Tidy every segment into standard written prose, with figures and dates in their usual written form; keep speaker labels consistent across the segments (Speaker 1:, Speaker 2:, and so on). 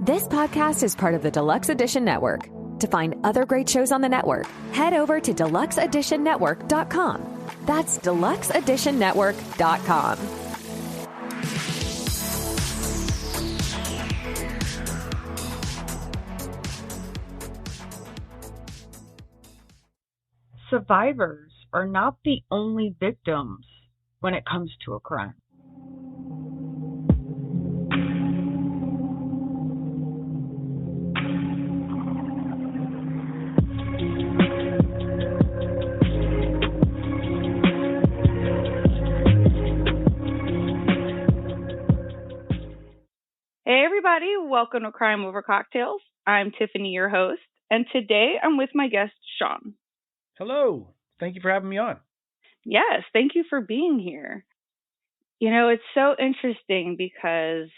Speaker 1: This podcast is part of the Deluxe Edition Network. To find other great shows on the network, head over to deluxeeditionnetwork.com. That's deluxeeditionnetwork.com.
Speaker 2: Survivors are not the only victims when it comes to a crime.
Speaker 3: Hey everybody, welcome to Crime Over Cocktails. I'm Tiffany, your host, and today I'm with my guest, Shaun.
Speaker 4: Hello. Thank you for having me on.
Speaker 3: Yes, thank you for being here. You know, it's so interesting because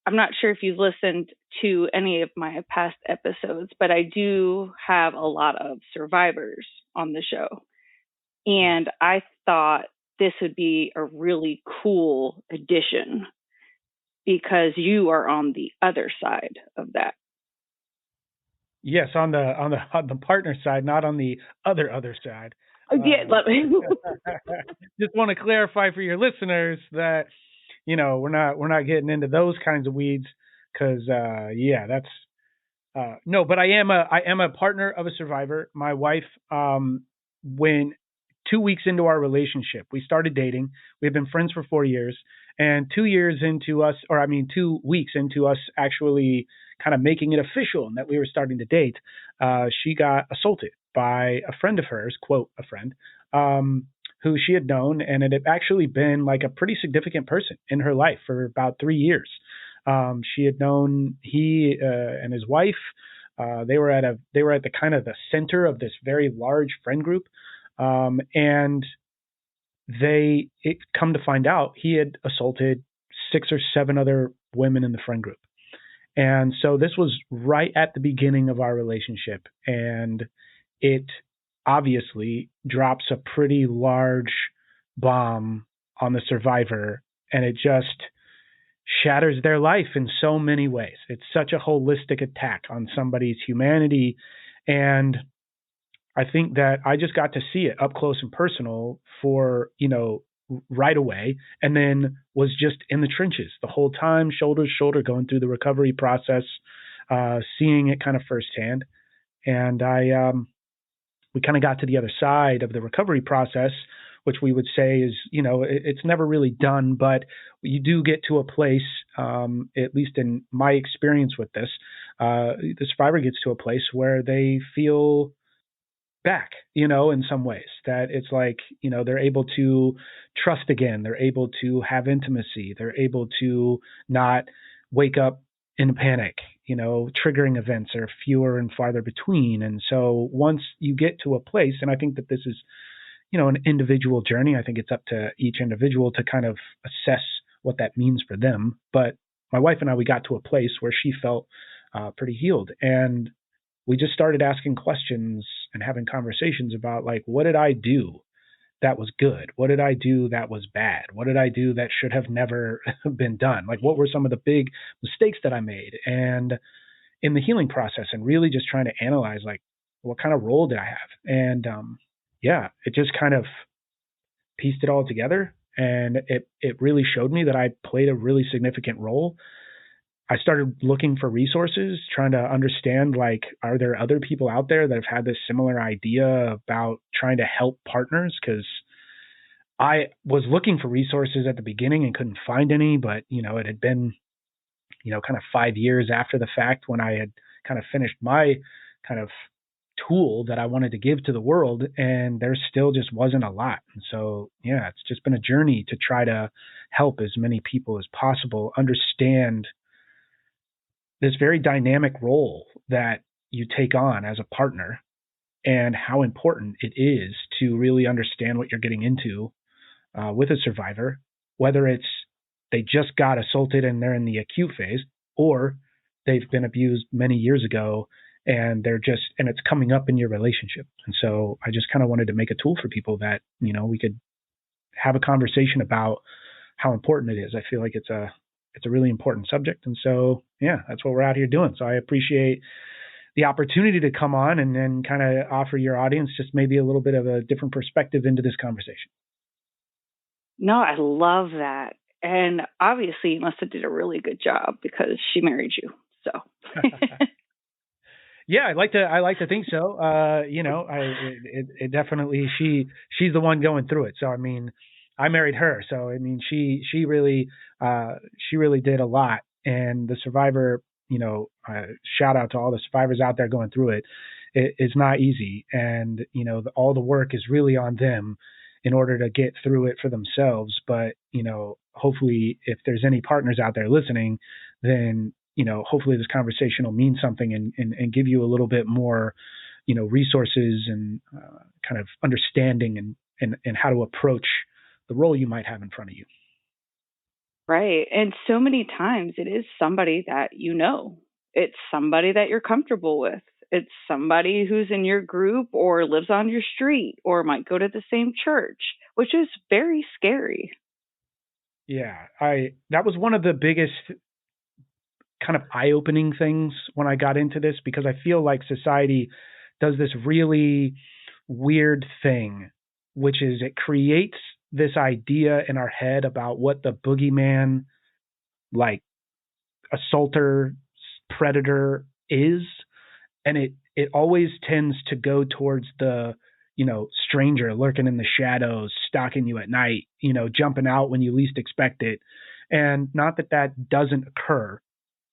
Speaker 3: I'm not sure if you've listened to any of my past episodes, but I do have a lot of survivors on the show. And I thought this would be a really cool addition because you are on the other side of that.
Speaker 4: Yes, on the partner side, not on the other side.
Speaker 3: Yeah,
Speaker 4: just want to clarify for your listeners that we're not getting into those kinds of weeds because that's no. But I am a partner of a survivor. My wife, when 2 weeks into our relationship, we started dating. We've been friends for 4 years, and 2 weeks into us actually kind of making it official and that we were starting to date, she got assaulted by a friend of hers, quote, a friend, who she had known, and it had actually been like a pretty significant person in her life for about 3 years. She had known he and his wife. They were at the kind of the center of this very large friend group, and come to find out he had assaulted 6 or 7 other women in the friend group. And so this was right at the beginning of our relationship, and it obviously drops a pretty large bomb on the survivor, and it just shatters their life in so many ways. It's such a holistic attack on somebody's humanity, and I think that I just got to see it up close and personal for, right away, and then was just in the trenches the whole time, shoulder to shoulder, going through the recovery process, seeing it kind of firsthand. And we kind of got to the other side of the recovery process, which we would say is, it's never really done, but you do get to a place, at least in my experience with this, the survivor gets to a place where they feel back, in some ways, that it's like, they're able to trust again. They're able to have intimacy. They're able to not wake up in a panic. Triggering events are fewer and farther between. And so once you get to a place, and I think that this is, an individual journey, I think it's up to each individual to kind of assess what that means for them. But my wife and I, we got to a place where she felt pretty healed. And we just started asking questions and having conversations about, like, what did I do that was good? What did I do that was bad? What did I do that should have never been done? Like, what were some of the big mistakes that I made? And in the healing process, and really just trying to analyze, like, what kind of role did I have? And it just kind of pieced it all together. And it really showed me that I played a really significant role. I started looking for resources, trying to understand, like, are there other people out there that have had this similar idea about trying to help partners? Because I was looking for resources at the beginning and couldn't find any, but, it had been, kind of 5 years after the fact when I had kind of finished my kind of tool that I wanted to give to the world, and there still just wasn't a lot. And so, it's just been a journey to try to help as many people as possible understand this very dynamic role that you take on as a partner, and how important it is to really understand what you're getting into with a survivor, whether it's they just got assaulted and they're in the acute phase, or they've been abused many years ago and it's coming up in your relationship. And so I just kind of wanted to make a tool for people that, we could have a conversation about how important it is. I feel like it's a it's a really important subject. And so, yeah, that's what we're out here doing. So I appreciate the opportunity to come on and then kind of offer your audience just maybe a little bit of a different perspective into this conversation.
Speaker 3: No, I love that. And obviously you must have did a really good job because she married you. So
Speaker 4: yeah, I like to think so. It definitely, she's the one going through it. So, I mean, I married her. So, I mean, she really did a lot. And the survivor, shout out to all the survivors out there going through it. It's not easy. And, all the work is really on them in order to get through it for themselves. But, hopefully if there's any partners out there listening, then, hopefully this conversation will mean something and give you a little bit more, resources and kind of understanding and how to approach the role you might have in front of you.
Speaker 3: Right. And so many times it is somebody that it's somebody that you're comfortable with. It's somebody who's in your group or lives on your street or might go to the same church, which is very scary.
Speaker 4: Yeah, that was one of the biggest kind of eye-opening things when I got into this, because I feel like society does this really weird thing, which is it creates this idea in our head about what the boogeyman, like assaulter, predator is. And it always tends to go towards the, stranger lurking in the shadows, stalking you at night, jumping out when you least expect it. And not that doesn't occur,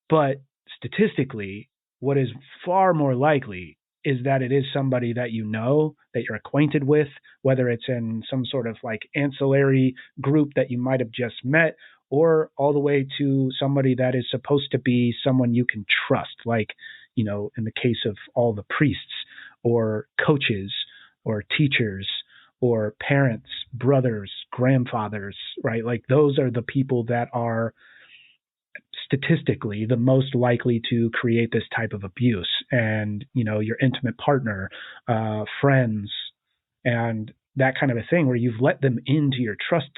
Speaker 4: but statistically, what is far more likely is that it is somebody that that you're acquainted with, whether it's in some sort of like ancillary group that you might have just met, or all the way to somebody that is supposed to be someone you can trust, like, in the case of all the priests or coaches or teachers or parents, brothers, grandfathers, right? Like those are the people that are statistically the most likely to create this type of abuse. And, your intimate partner, friends, and that kind of a thing where you've let them into your trust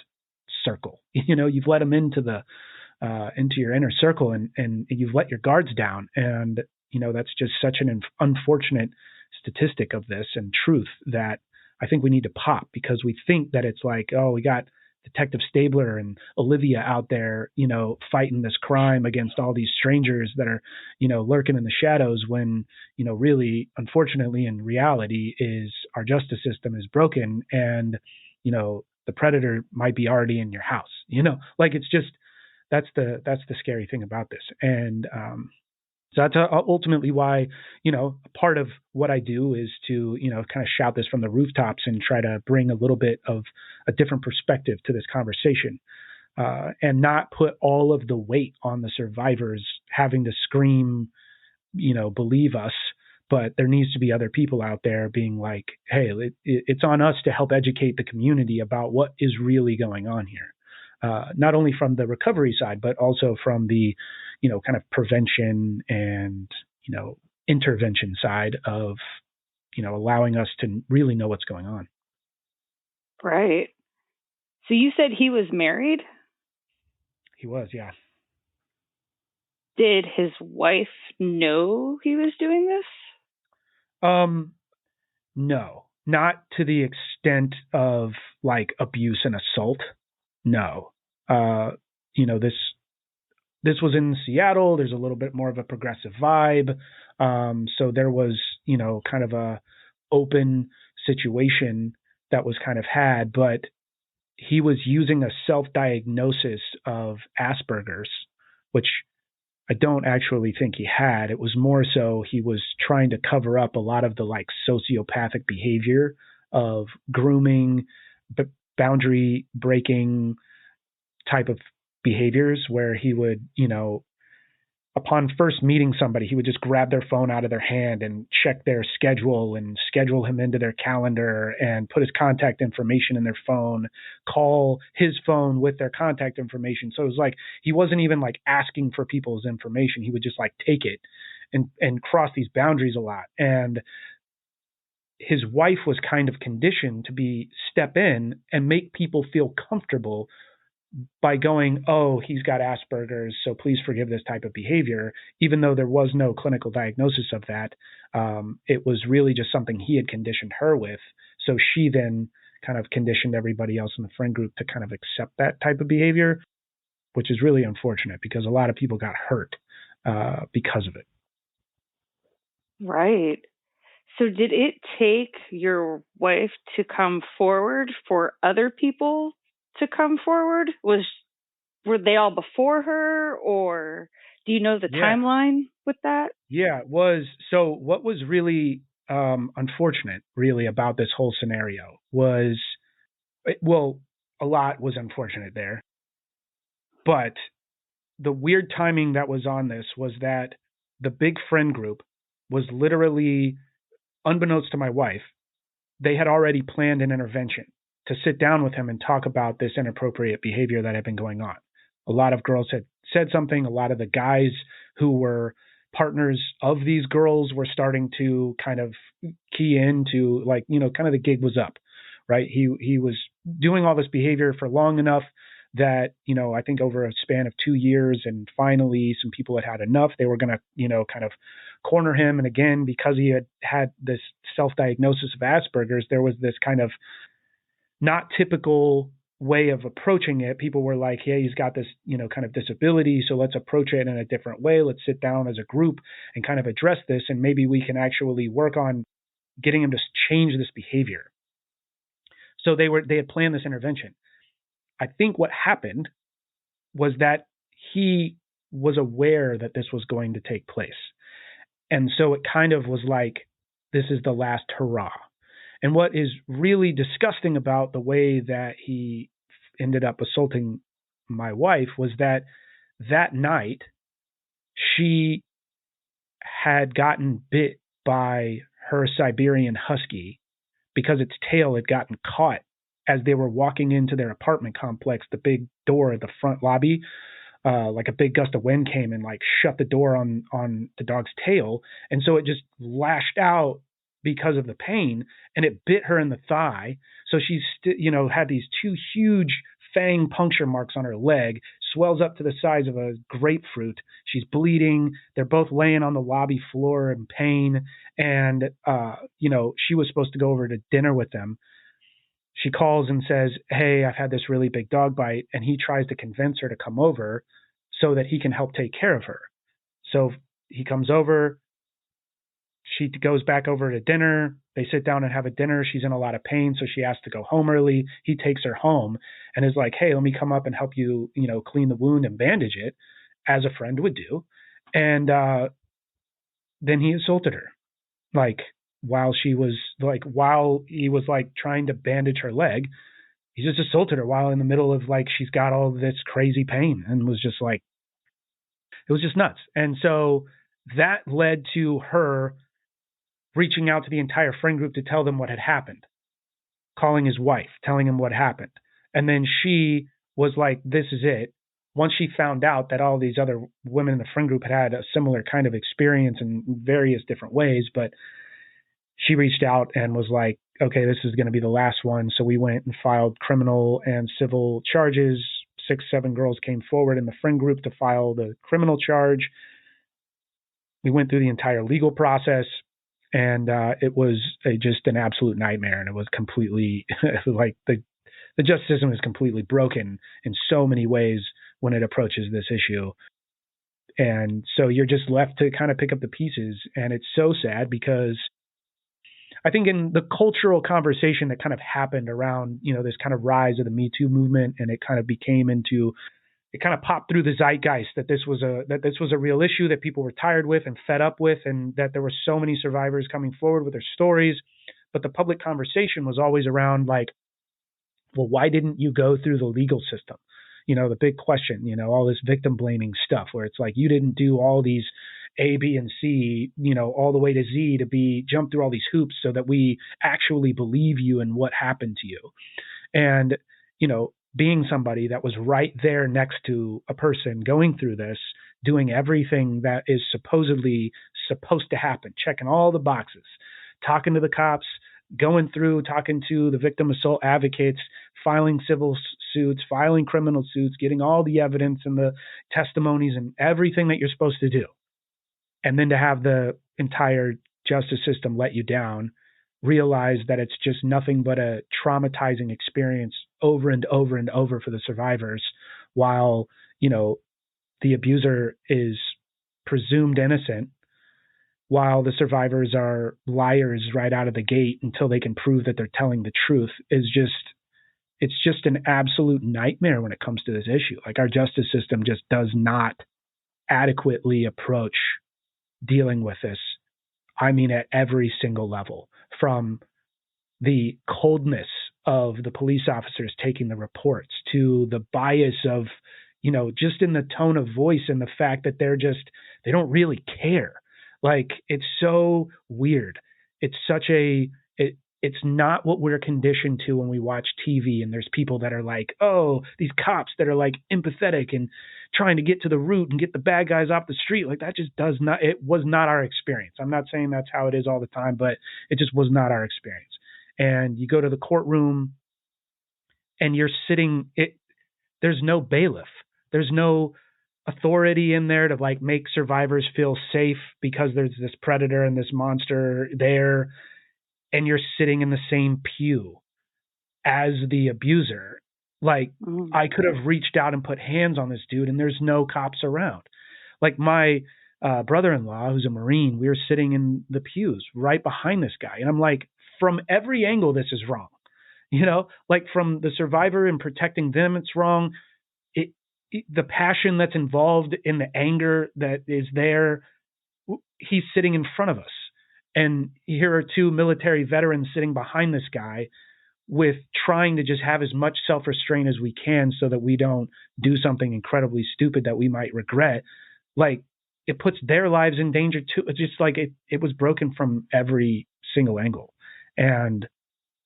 Speaker 4: circle, you've let them into your inner circle and you've let your guards down. And, that's just such an unfortunate statistic of this and truth that I think we need to pop, because we think that it's like, oh, we got Detective Stabler and Olivia out there, fighting this crime against all these strangers that are, lurking in the shadows, when, really, unfortunately, in reality is our justice system is broken and, the predator might be already in your house, like it's just, that's the scary thing about this. And, so that's ultimately why, part of what I do is to, kind of shout this from the rooftops and try to bring a little bit of a different perspective to this conversation, and not put all of the weight on the survivors having to scream, believe us. But there needs to be other people out there being like, hey, it's on us to help educate the community about what is really going on here. Not only from the recovery side, but also from the, kind of prevention and, intervention side of, allowing us to really know what's going on.
Speaker 3: Right. So you said he was married?
Speaker 4: He was, yeah.
Speaker 3: Did his wife know he was doing this?
Speaker 4: No, not to the extent of like abuse and assault. No. This was in Seattle. There's a little bit more of a progressive vibe. So there was, kind of a open situation that was kind of had, but he was using a self-diagnosis of Asperger's, which I don't actually think he had. It was more so he was trying to cover up a lot of the like sociopathic behavior of grooming, boundary breaking type of behaviors, where he would, upon first meeting somebody, he would just grab their phone out of their hand and check their schedule and schedule him into their calendar and put his contact information in their phone, call his phone with their contact information. So it was like, he wasn't even like asking for people's information. He would just like take it and cross these boundaries a lot. And his wife was kind of conditioned to step in and make people feel comfortable by going, oh, he's got Asperger's, so please forgive this type of behavior, even though there was no clinical diagnosis of that. It was really just something he had conditioned her with. So she then kind of conditioned everybody else in the friend group to kind of accept that type of behavior, which is really unfortunate because a lot of people got hurt because of it.
Speaker 3: Right. So did it take your wife to come forward for other people to come forward? Were they all before her, or do you know the timeline with that?
Speaker 4: Yeah, it was. So what was really unfortunate, really, about this whole scenario was, well, a lot was unfortunate there. But the weird timing that was on this was that the big friend group was literally, unbeknownst to my wife, they had already planned an intervention to sit down with him and talk about this inappropriate behavior that had been going on. A lot of girls had said something. A lot of the guys who were partners of these girls were starting to kind of key into, like, kind of the gig was up, right? He was doing all this behavior for long enough that, I think over a span of 2 years, and finally some people had enough. They were going to, kind of corner him. And again, because he had this self-diagnosis of Asperger's, there was this kind of not typical way of approaching it. People were like, hey, he's got this, kind of disability, so let's approach it in a different way. Let's sit down as a group and kind of address this, and maybe we can actually work on getting him to change this behavior. So they had planned this intervention. I think what happened was that he was aware that this was going to take place. And so it kind of was like, this is the last hurrah. And what is really disgusting about the way that he ended up assaulting my wife was that night she had gotten bit by her Siberian husky because its tail had gotten caught as they were walking into their apartment complex. The big door at the front lobby, like a big gust of wind came and like shut the door on the dog's tail. And so it just lashed out because of the pain, and it bit her in the thigh. So she's had these 2 huge fang puncture marks on her leg, swells up to the size of a grapefruit. She's bleeding. They're both laying on the lobby floor in pain. And, she was supposed to go over to dinner with them. She calls and says, hey, I've had this really big dog bite. And he tries to convince her to come over so that he can help take care of her. So he comes over. She goes back over to dinner. They sit down and have a dinner. She's in a lot of pain, so she has to go home early. He takes her home and is like, hey, let me come up and help you, clean the wound and bandage it, as a friend would do. And then he assaulted her, while he was trying to bandage her leg. He just assaulted her while in the middle of she's got all this crazy pain, and was just it was just nuts. And so that led to her reaching out to the entire friend group to tell them what had happened, calling his wife, telling him what happened. And then she was like, this is it. Once she found out that all these other women in the friend group had a similar kind of experience in various different ways, but she reached out and was like, okay, this is going to be the last one. So we went and filed criminal and civil charges. 6, 7 girls came forward in the friend group to file the criminal charge. We went through the entire legal process. And it was just an absolute nightmare. And it was completely the justice system is completely broken in so many ways when it approaches this issue. And so you're just left to kind of pick up the pieces. And it's so sad because I think in the cultural conversation that kind of happened around, this kind of rise of the Me Too movement, and it kind of it kind of popped through the zeitgeist that this was a real issue that people were tired with and fed up with, and that there were so many survivors coming forward with their stories. But the public conversation was always around well, why didn't you go through the legal system? The big question, all this victim blaming stuff where it's you didn't do all these A, B, and C, all the way to Z to jump through all these hoops so that we actually believe you and what happened to you. And, being somebody that was right there next to a person going through this, doing everything that is supposedly supposed to happen, checking all the boxes, talking to the cops, going through, talking to the victim assault advocates, filing civil suits, filing criminal suits, getting all the evidence and the testimonies and everything that you're supposed to do. And then to have the entire justice system let you down, realize that it's just nothing but a traumatizing experience over and over and over for the survivors, while, the abuser is presumed innocent, while the survivors are liars right out of the gate until they can prove that they're telling the truth, it's just an absolute nightmare when it comes to this issue. Like, our justice system just does not adequately approach dealing with this. I mean, at every single level, from the coldness of the police officers taking the reports to the bias of, just in the tone of voice and the fact that they don't really care. Like, it's so weird. It's it's not what we're conditioned to when we watch TV, and there's people that are like, oh, these cops that are like empathetic and trying to get to the root and get the bad guys off the street. Like, that just it was not our experience. I'm not saying that's how it is all the time, but it just was not our experience. And you go to the courtroom and you're sitting, there's no bailiff. There's no authority in there to like make survivors feel safe because there's this predator and this monster there, and you're sitting in the same pew as the abuser. Like, I could have reached out and put hands on this dude, and there's no cops around. Like, my brother-in-law, who's a Marine, we were sitting in the pews right behind this guy, and I'm like, from every angle, this is wrong. Like, from the survivor and protecting them, it's wrong. The passion that's involved in the anger that is there, he's sitting in front of us. And here are two military veterans sitting behind this guy with trying to just have as much self-restraint as we can so that we don't do something incredibly stupid that we might regret. Like, it puts their lives in danger too. It's just like it was broken from every single angle. And,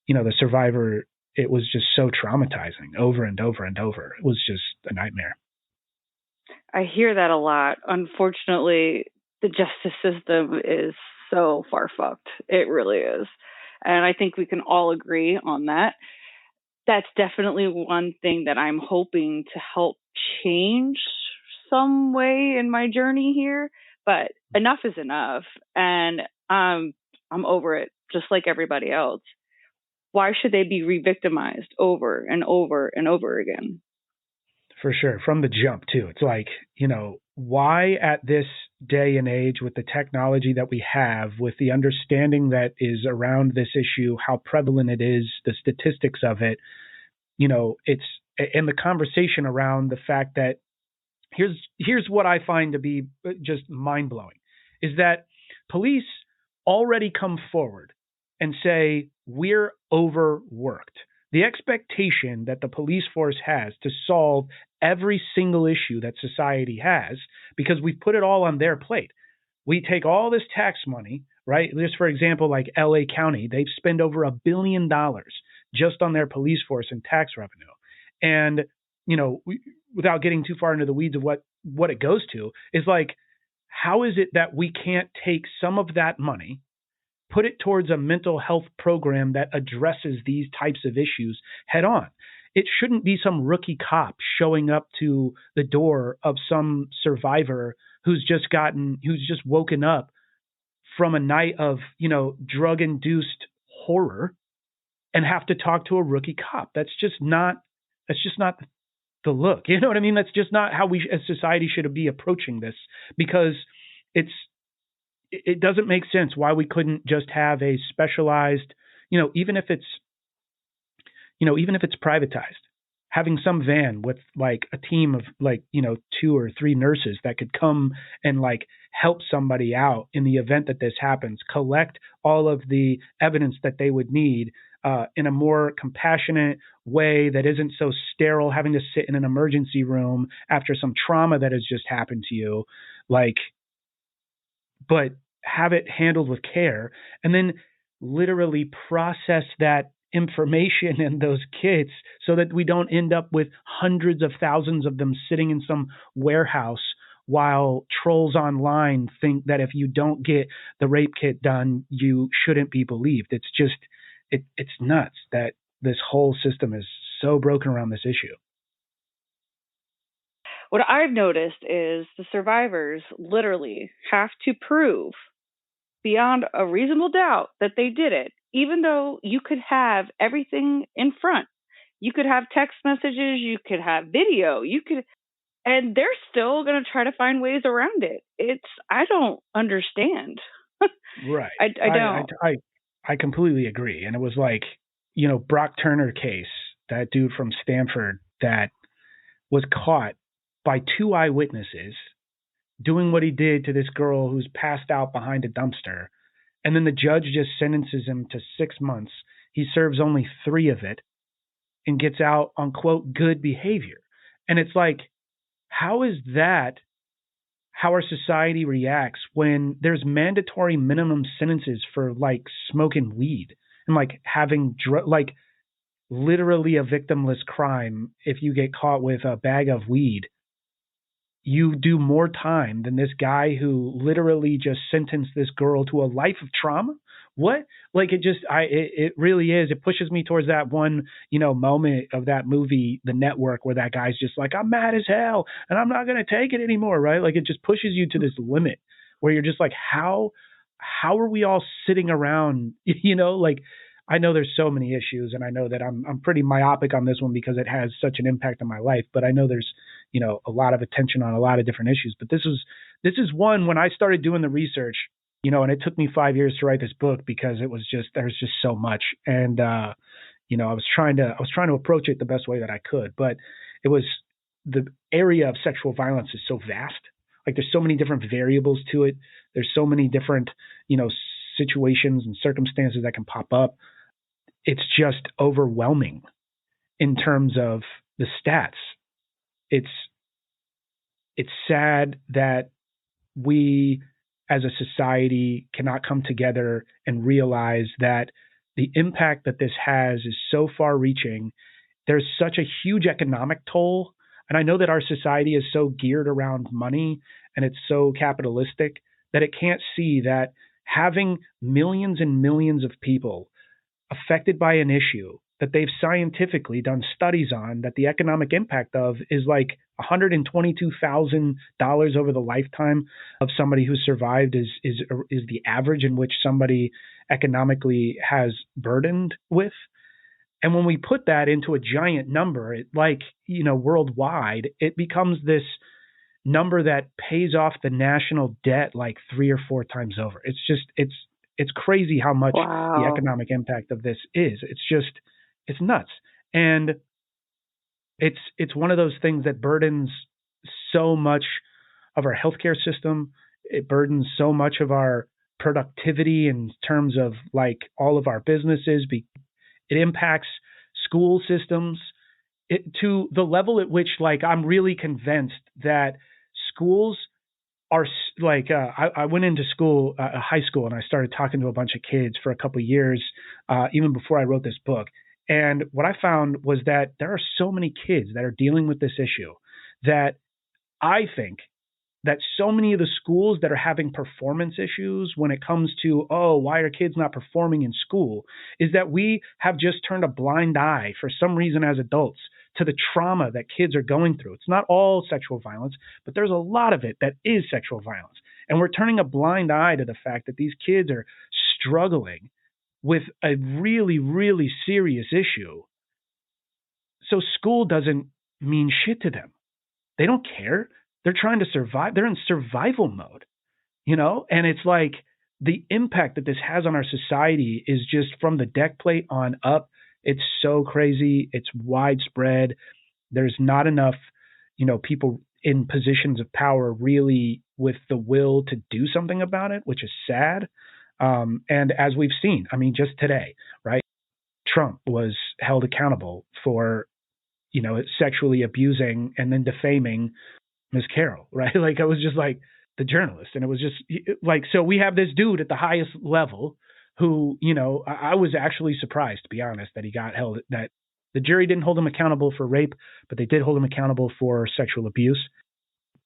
Speaker 4: the survivor, it was just so traumatizing over and over and over. It was just a nightmare.
Speaker 3: I hear that a lot. Unfortunately, the justice system is so far fucked. It really is. And I think we can all agree on that. That's definitely one thing that I'm hoping to help change some way in my journey here. But enough is enough. And I'm over it, just like everybody else. Why should they be re-victimized over and over and over again?
Speaker 4: For sure. From the jump, too. It's like, why at this day and age, with the technology that we have, with the understanding that is around this issue, how prevalent it is, the statistics of it, it's, and the conversation around the fact that here's what I find to be just mind-blowing, is that police already come forward and say, we're overworked. The expectation that the police force has to solve every single issue that society has, because we put it all on their plate. We take all this tax money, right? Just for example, like LA County, they've spent over $1 billion just on their police force and tax revenue. And, without getting too far into the weeds of what it goes to, is like, how is it that we can't take some of that money, put it towards a mental health program that addresses these types of issues head on? It shouldn't be some rookie cop showing up to the door of some survivor who's just woken up from a night of, drug-induced horror and have to talk to a rookie cop. That's just not the look. You know what I mean? That's just not how we as society should be approaching this, because it doesn't make sense why we couldn't just have a specialized, even if it's privatized, having some van with like a team of 2 or 3 nurses that could come and like help somebody out in the event that this happens, collect all of the evidence that they would need in a more compassionate way that isn't so sterile, having to sit in an emergency room after some trauma that has just happened to you, but have it handled with care, and then literally process that information in those kits so that we don't end up with hundreds of thousands of them sitting in some warehouse while trolls online think that if you don't get the rape kit done, you shouldn't be believed. It's just, it's nuts that this whole system is so broken around this issue.
Speaker 3: What I've noticed is the survivors literally have to prove beyond a reasonable doubt that they did it, even though you could have everything in front. You could have text messages, you could have video, and they're still going to try to find ways around it. I don't understand.
Speaker 4: Right.
Speaker 3: I don't.
Speaker 4: I completely agree. And it was like, Brock Turner case, that dude from Stanford that was caught by 2 eyewitnesses doing what he did to this girl who's passed out behind a dumpster. And then the judge just sentences him to 6 months. He serves only 3 of it and gets out on, quote, good behavior. And it's like, how is that how our society reacts when there's mandatory minimum sentences for like smoking weed and like having like literally a victimless crime? If you get caught with a bag of weed, you do more time than this guy who literally just sentenced this girl to a life of trauma. What? Like it really is. It pushes me towards that one, moment of that movie, The Network, where that guy's just like, I'm mad as hell and I'm not going to take it anymore. Right. Like it just pushes you to this limit where you're just like, how are we all sitting around, like, I know there's so many issues, and I know that I'm pretty myopic on this one because it has such an impact on my life. But I know there's, a lot of attention on a lot of different issues. But this is one when I started doing the research, and it took me 5 years to write this book because there was just so much. And I was trying to approach it the best way that I could. But it was, the area of sexual violence is so vast. Like there's so many different variables to it. There's so many different, situations and circumstances that can pop up. It's just overwhelming in terms of the stats. It's sad that we as a society cannot come together and realize that the impact that this has is so far reaching. There's such a huge economic toll. And I know that our society is so geared around money and it's so capitalistic that it can't see that having millions and millions of people affected by an issue that they've scientifically done studies on, that the economic impact of is like $122,000 over the lifetime of somebody who survived is the average in which somebody economically has burdened with. And when we put that into a giant number, worldwide, it becomes this number that pays off the national debt like 3 or 4 times over. It's crazy how much the economic impact of this is. It's nuts. And it's one of those things that burdens so much of our healthcare system. It burdens so much of our productivity in terms of like all of our businesses. It impacts school systems to the level at which, like, I'm really convinced that schools are like, I went into school, high school, and I started talking to a bunch of kids for a couple of years, even before I wrote this book. And what I found was that there are so many kids that are dealing with this issue that I think that so many of the schools that are having performance issues when it comes to, why are kids not performing in school, is that we have just turned a blind eye for some reason as adults to the trauma that kids are going through. It's not all sexual violence, but there's a lot of it that is sexual violence. And we're turning a blind eye to the fact that these kids are struggling with a really, really serious issue. So school doesn't mean shit to them. They don't care. They're trying to survive. They're in survival mode, and it's like the impact that this has on our society is just from the deck plate on up. It's so crazy. It's widespread. There's not enough, people in positions of power really with the will to do something about it, which is sad. And as we've seen, just today, right? Trump was held accountable for, sexually abusing and then defaming Ms. Carroll, right? Like, I was just like the journalist, and it was just like, so we have this dude at the highest level who, I was actually surprised, to be honest, that he got held, that the jury didn't hold him accountable for rape, but they did hold him accountable for sexual abuse.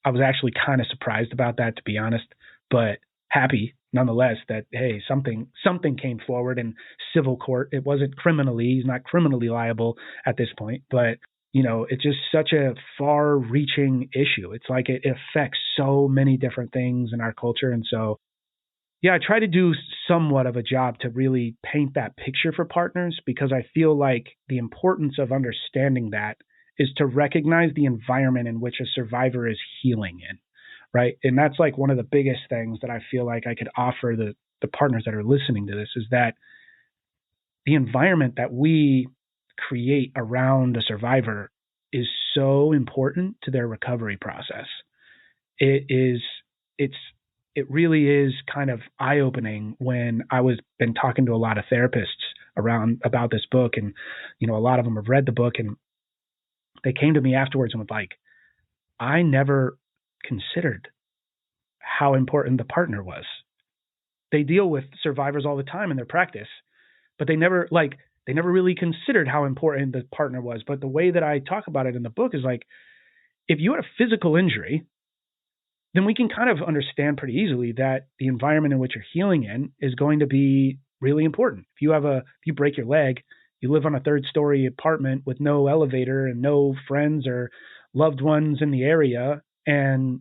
Speaker 4: I was actually kind of surprised about that, to be honest, but happy nonetheless that, hey, something came forward in civil court. It wasn't criminally, he's not criminally liable at this point, but it's just such a far-reaching issue. It's like it affects so many different things in our culture. And so, yeah, I try to do somewhat of a job to really paint that picture for partners, because I feel like the importance of understanding that is to recognize the environment in which a survivor is healing in, right? And that's like one of the biggest things that I feel like I could offer the partners that are listening to this, is that the environment that we create around a survivor is so important to their recovery process. It really is kind of eye-opening when I was been talking to a lot of therapists about this book, and a lot of them have read the book, and they came to me afterwards and was like, I never considered how important the partner was. They deal with survivors all the time in their practice, but they never really considered how important the partner was. But the way that I talk about it in the book is like, if you had a physical injury, then we can kind of understand pretty easily that the environment in which you're healing in is going to be really important. If you break your leg, you live on a 3rd-story apartment with no elevator and no friends or loved ones in the area, and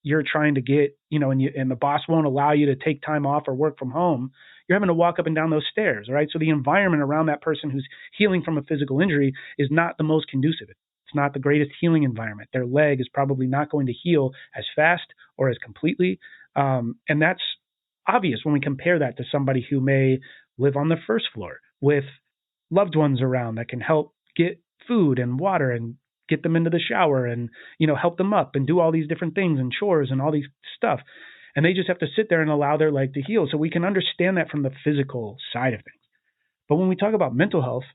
Speaker 4: you're trying to get, and the boss won't allow you to take time off or work from home, you're having to walk up and down those stairs, right? So the environment around that person who's healing from a physical injury is not the most conducive. It's not the greatest healing environment. Their leg is probably not going to heal as fast or as completely. And that's obvious when we compare that to somebody who may live on the 1st floor with loved ones around that can help get food and water and get them into the shower and, help them up and do all these different things and chores and all these stuff. And they just have to sit there and allow their leg to heal. So we can understand that from the physical side of things. But when we talk about mental health,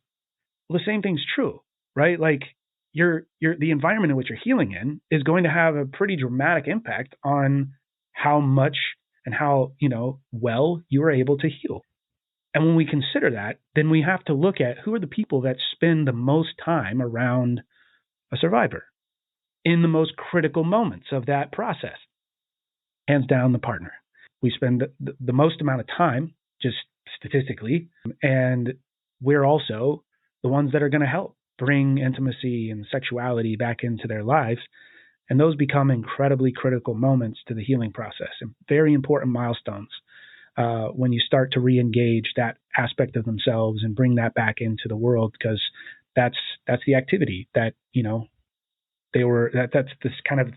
Speaker 4: well, the same thing's true, right? Like the environment in which you're healing in is going to have a pretty dramatic impact on how much and how, well you are able to heal. And when we consider that, then we have to look at who are the people that spend the most time around a survivor in the most critical moments of that process. Hands down, the partner. We spend the most amount of time, just statistically, and we're also the ones that are going to help bring intimacy and sexuality back into their lives. And those become incredibly critical moments to the healing process and very important milestones when you start to re-engage that aspect of themselves and bring that back into the world, because that's the activity that, that's this kind of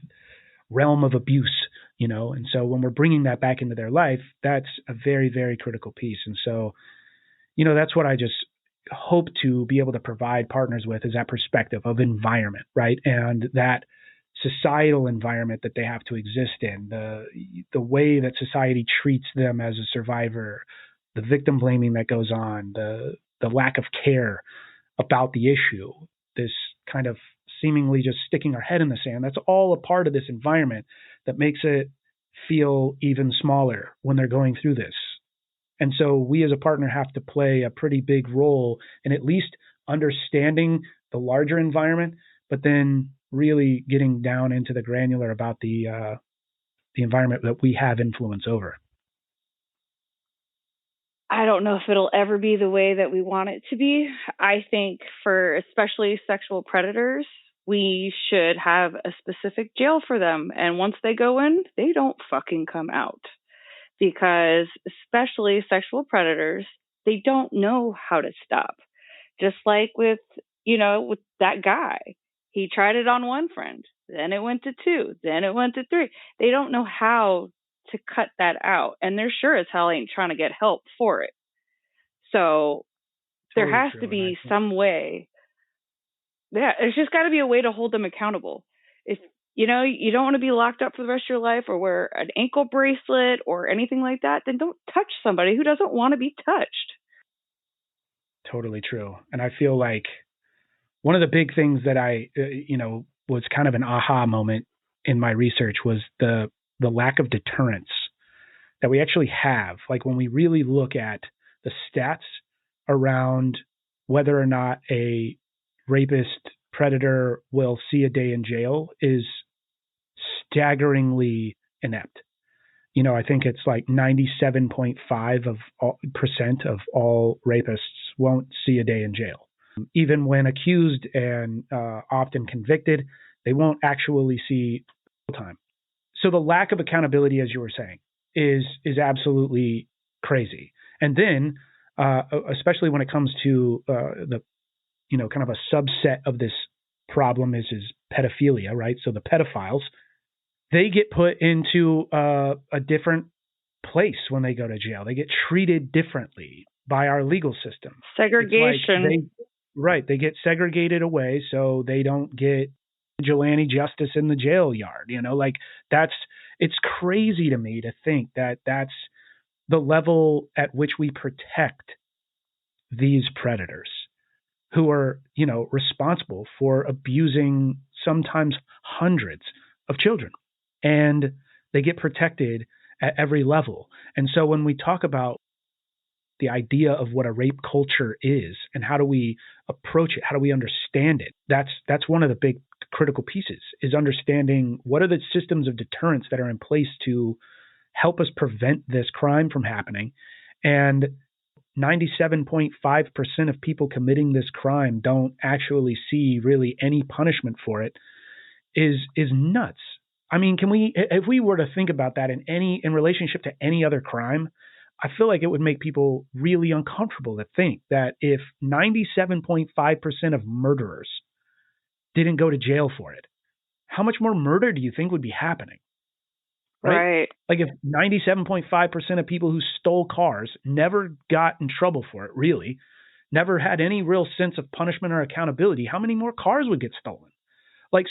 Speaker 4: realm of abuse, and so when we're bringing that back into their life, that's a very, very critical piece. And so, that's what I just hope to be able to provide partners with, is that perspective of environment, right? And that societal environment that they have to exist in, the way that society treats them as a survivor, the victim blaming that goes on, the lack of care about the issue, this kind of seemingly just sticking our head in the sand. That's all a part of this environment that makes it feel even smaller when they're going through this. And so we as a partner have to play a pretty big role in at least understanding the larger environment, but then really getting down into the granular about the environment that we have influence over.
Speaker 3: I don't know if it'll ever be the way that we want it to be. I think for especially sexual predators, we should have a specific jail for them. And once they go in, they don't fucking come out. Because especially sexual predators, they don't know how to stop. Just like with that guy. He tried it on one friend, then it went to 2, then it went to 3. They don't know how to cut that out. And they're sure as hell ain't trying to get help for it. So there has to be some way. Yeah, there's just got to be a way to hold them accountable. If you don't want to be locked up for the rest of your life or wear an ankle bracelet or anything like that, then don't touch somebody who doesn't want to be touched.
Speaker 4: Totally true. And I feel like one of the big things that I, was kind of an aha moment in my research was the lack of deterrence that we actually have. Like when we really look at the stats around whether or not a rapist predator will see a day in jail is staggeringly inept. I think it's like 97.5% of all rapists won't see a day in jail. Even when accused and often convicted, they won't actually see time. So the lack of accountability, as you were saying, is absolutely crazy. And then, especially when it comes to the kind of a subset of this problem is pedophilia, right? So the pedophiles, they get put into a different place when they go to jail. They get treated differently by our legal system.
Speaker 3: Segregation.
Speaker 4: They get segregated away so they don't get vigilante justice in the jail yard. It's crazy to me to think that that's the level at which we protect these predators who are, responsible for abusing sometimes hundreds of children. And they get protected at every level. And so when we talk about the idea of what a rape culture is and how do we approach it, how do we understand it, that's one of the big critical pieces, is understanding what are the systems of deterrence that are in place to help us prevent this crime from happening. And 97.5% of people committing this crime don't actually see really any punishment for it is nuts. I mean, if we were to think about that in relationship to any other crime, I feel like it would make people really uncomfortable to think that if 97.5% of murderers didn't go to jail for it, how much more murder do you think would be happening? Right? Like if 97.5% of people who stole cars never got in trouble for it, really, never had any real sense of punishment or accountability, how many more cars would get stolen?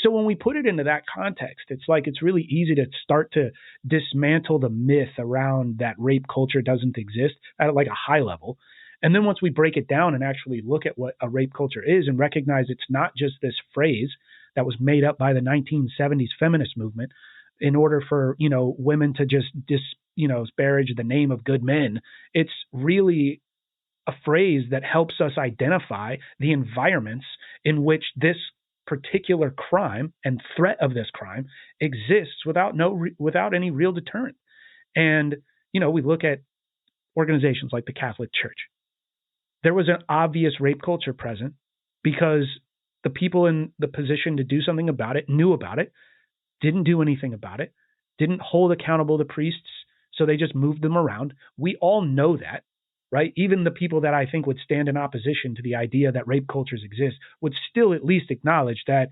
Speaker 4: So when we put it into that context, it's really easy to start to dismantle the myth around that rape culture doesn't exist at a high level. And then once we break it down and actually look at what a rape culture is and recognize it's not just this phrase that was made up by the 1970s feminist movement in order for, women to just disparage the name of good men. It's really a phrase that helps us identify the environments in which this particular crime and threat of this crime exists without any real deterrent. And, we look at organizations like the Catholic Church. There was an obvious rape culture present because the people in the position to do something about it knew about it, didn't do anything about it, didn't hold accountable the priests, so they just moved them around. We all know that. Right? Even the people that I think would stand in opposition to the idea that rape cultures exist would still at least acknowledge that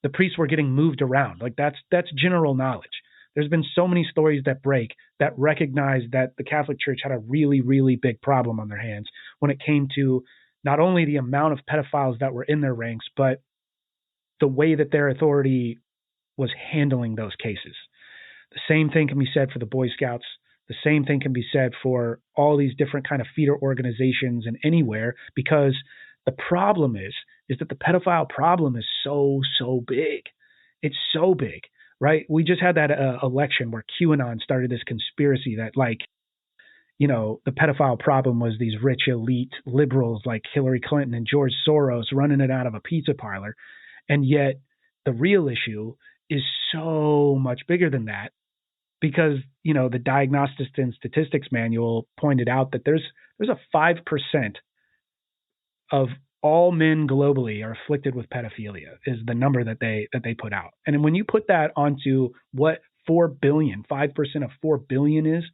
Speaker 4: the priests were getting moved around. That's general knowledge. There's been so many stories that break that recognize that the Catholic Church had a really, really big problem on their hands when it came to not only the amount of pedophiles that were in their ranks, but the way that their authority was handling those cases. The same thing can be said for the Boy Scouts. The same thing can be said for all these different kind of feeder organizations and anywhere, because the problem is that the pedophile problem is so big. It's so big, right? We just had that election where QAnon started this conspiracy that the pedophile problem was these rich elite liberals like Hillary Clinton and George Soros running it out of a pizza parlor. And yet the real issue is so much bigger than that. Because, the Diagnostics and Statistics Manual pointed out that there's a 5% of all men globally are afflicted with pedophilia is the number that they put out. And when you put that onto what 5% of 4 billion is,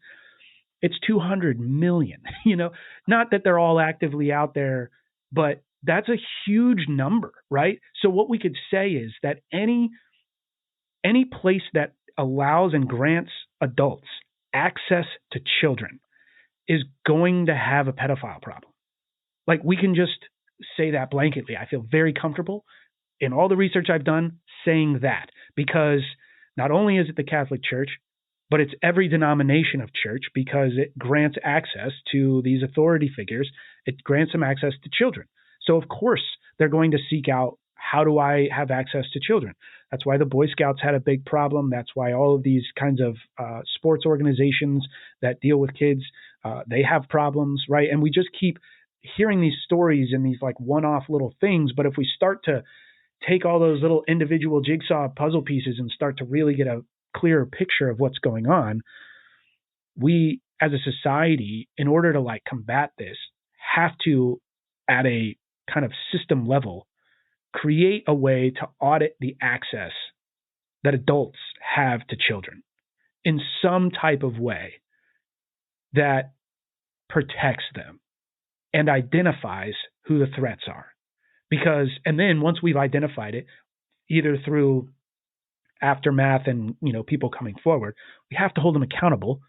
Speaker 4: it's 200 million, not that they're all actively out there, but that's a huge number, right? So what we could say is that any place that allows and grants adults access to children is going to have a pedophile problem. We can just say that blanketly. I feel very comfortable in all the research I've done saying that, because not only is it the Catholic Church, but it's every denomination of church, because it grants access to these authority figures. It grants them access to children. So of course they're going to seek out, how do I have access to children? That's why the Boy Scouts had a big problem. That's why all of these kinds of sports organizations that deal with kids, they have problems, right? And we just keep hearing these stories and these one-off little things. But if we start to take all those little individual jigsaw puzzle pieces and start to really get a clearer picture of what's going on, we as a society, in order to like combat this, have to, at a kind of system level, create a way to audit the access that adults have to children in some type of way that protects them and identifies who the threats are. Because, and then once we've identified it, either through aftermath and, people coming forward, we have to hold them accountable,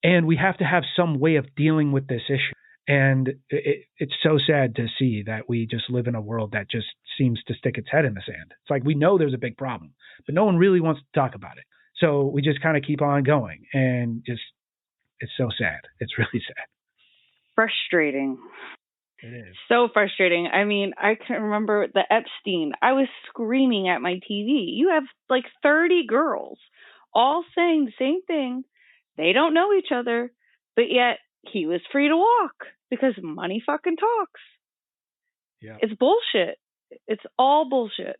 Speaker 4: and we have to have some way of dealing with this issue. And it's so sad to see that we just live in a world that just seems to stick its head in the sand. It's like, we know there's a big problem, but no one really wants to talk about it. So we just kind of keep on going, and it's so sad. It's really sad.
Speaker 3: Frustrating.
Speaker 4: It is.
Speaker 3: So frustrating. I mean, I can remember the Epstein. I was screaming at my TV. You have like 30 girls all saying the same thing. They don't know each other, but yet he was free to walk because money fucking talks.
Speaker 4: Yeah.
Speaker 3: It's bullshit. It's all bullshit.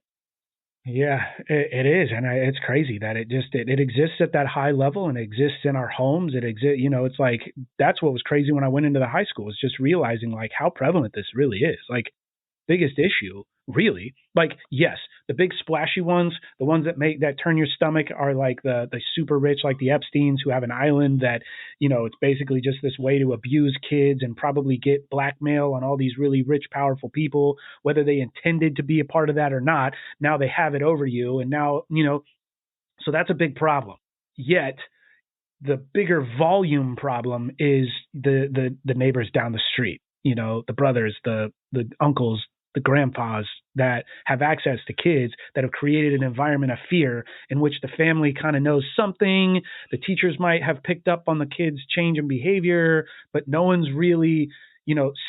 Speaker 4: Yeah, it is. And it's crazy that it exists at that high level, and it exists in our homes. It exists, it's like, that's what was crazy when I went into the high school, was just realizing like how prevalent this really is. Like, biggest issue, really. Like, yes, the big splashy ones, the ones that turn your stomach, are like the super rich, like the Epsteins, who have an island that, it's basically just this way to abuse kids and probably get blackmail on all these really rich, powerful people, whether they intended to be a part of that or not. Now they have it over you, and now, so that's a big problem. Yet the bigger volume problem is the neighbors down the street, the brothers, the uncles, the grandpas that have access to kids, that have created an environment of fear in which the family kind of knows something. The teachers might have picked up on the kids' change in behavior, but no one's really,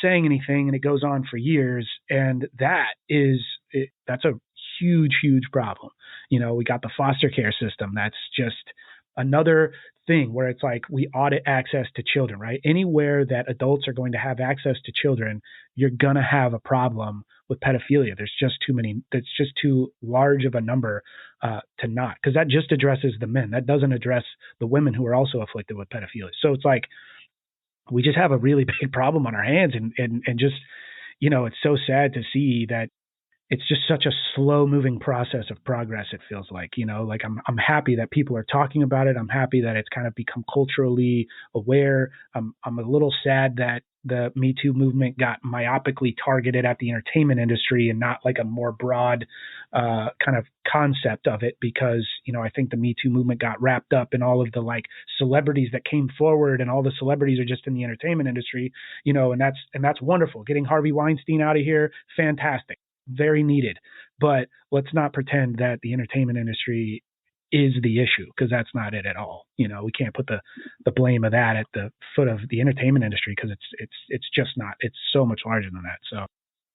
Speaker 4: saying anything, and it goes on for years. And that's a huge, huge problem. We got the foster care system. That's just another thing where it's like, we audit access to children, right? Anywhere that adults are going to have access to children, you're going to have a problem with pedophilia. There's just too many. That's just too large of a number to not, because that just addresses the men. That doesn't address the women who are also afflicted with pedophilia. So it's like, we just have a really big problem on our hands, and just, it's so sad to see that it's just such a slow moving process of progress. It feels like, like I'm happy that people are talking about it. I'm happy that it's kind of become culturally aware. I'm a little sad that the Me Too movement got myopically targeted at the entertainment industry and not like a more broad kind of concept of it, because, I think the Me Too movement got wrapped up in all of the like celebrities that came forward, and all the celebrities are just in the entertainment industry, and that's wonderful. Getting Harvey Weinstein out of here, fantastic. Very needed. But let's not pretend that the entertainment industry is the issue, because that's not it at all. We can't put the blame of that at the foot of the entertainment industry, because it's just not. It's so much larger than that. So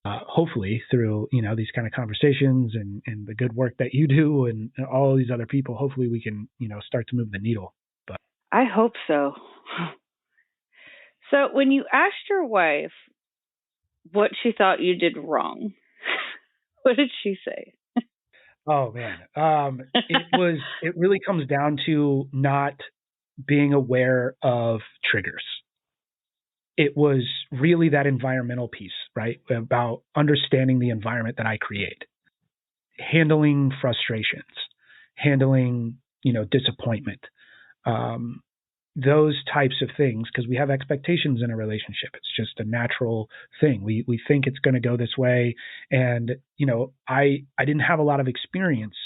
Speaker 4: hopefully through these kind of conversations and the good work that you do and all these other people, hopefully we can start to move the needle. But
Speaker 3: I hope so. So when you asked your wife what she thought you did wrong, what did she say?
Speaker 4: Oh man, it really comes down to not being aware of triggers. It was really that environmental piece, right? About understanding the environment that I create, handling frustrations, handling, disappointment, those types of things, because we have expectations in a relationship. It's just a natural thing. We think it's going to go this way. And, I didn't have a lot of experience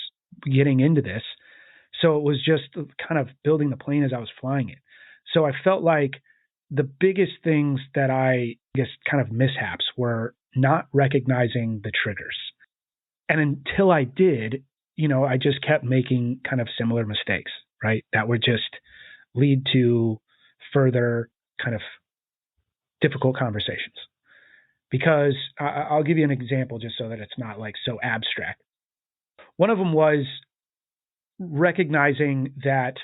Speaker 4: getting into this. So it was just kind of building the plane as I was flying it. So I felt like the biggest things that I guess kind of mishaps were not recognizing the triggers. And until I did, I just kept making kind of similar mistakes, right? That would just lead to further kind of difficult conversations. Because I'll give you an example just so that it's not like so abstract. One of them was recognizing that,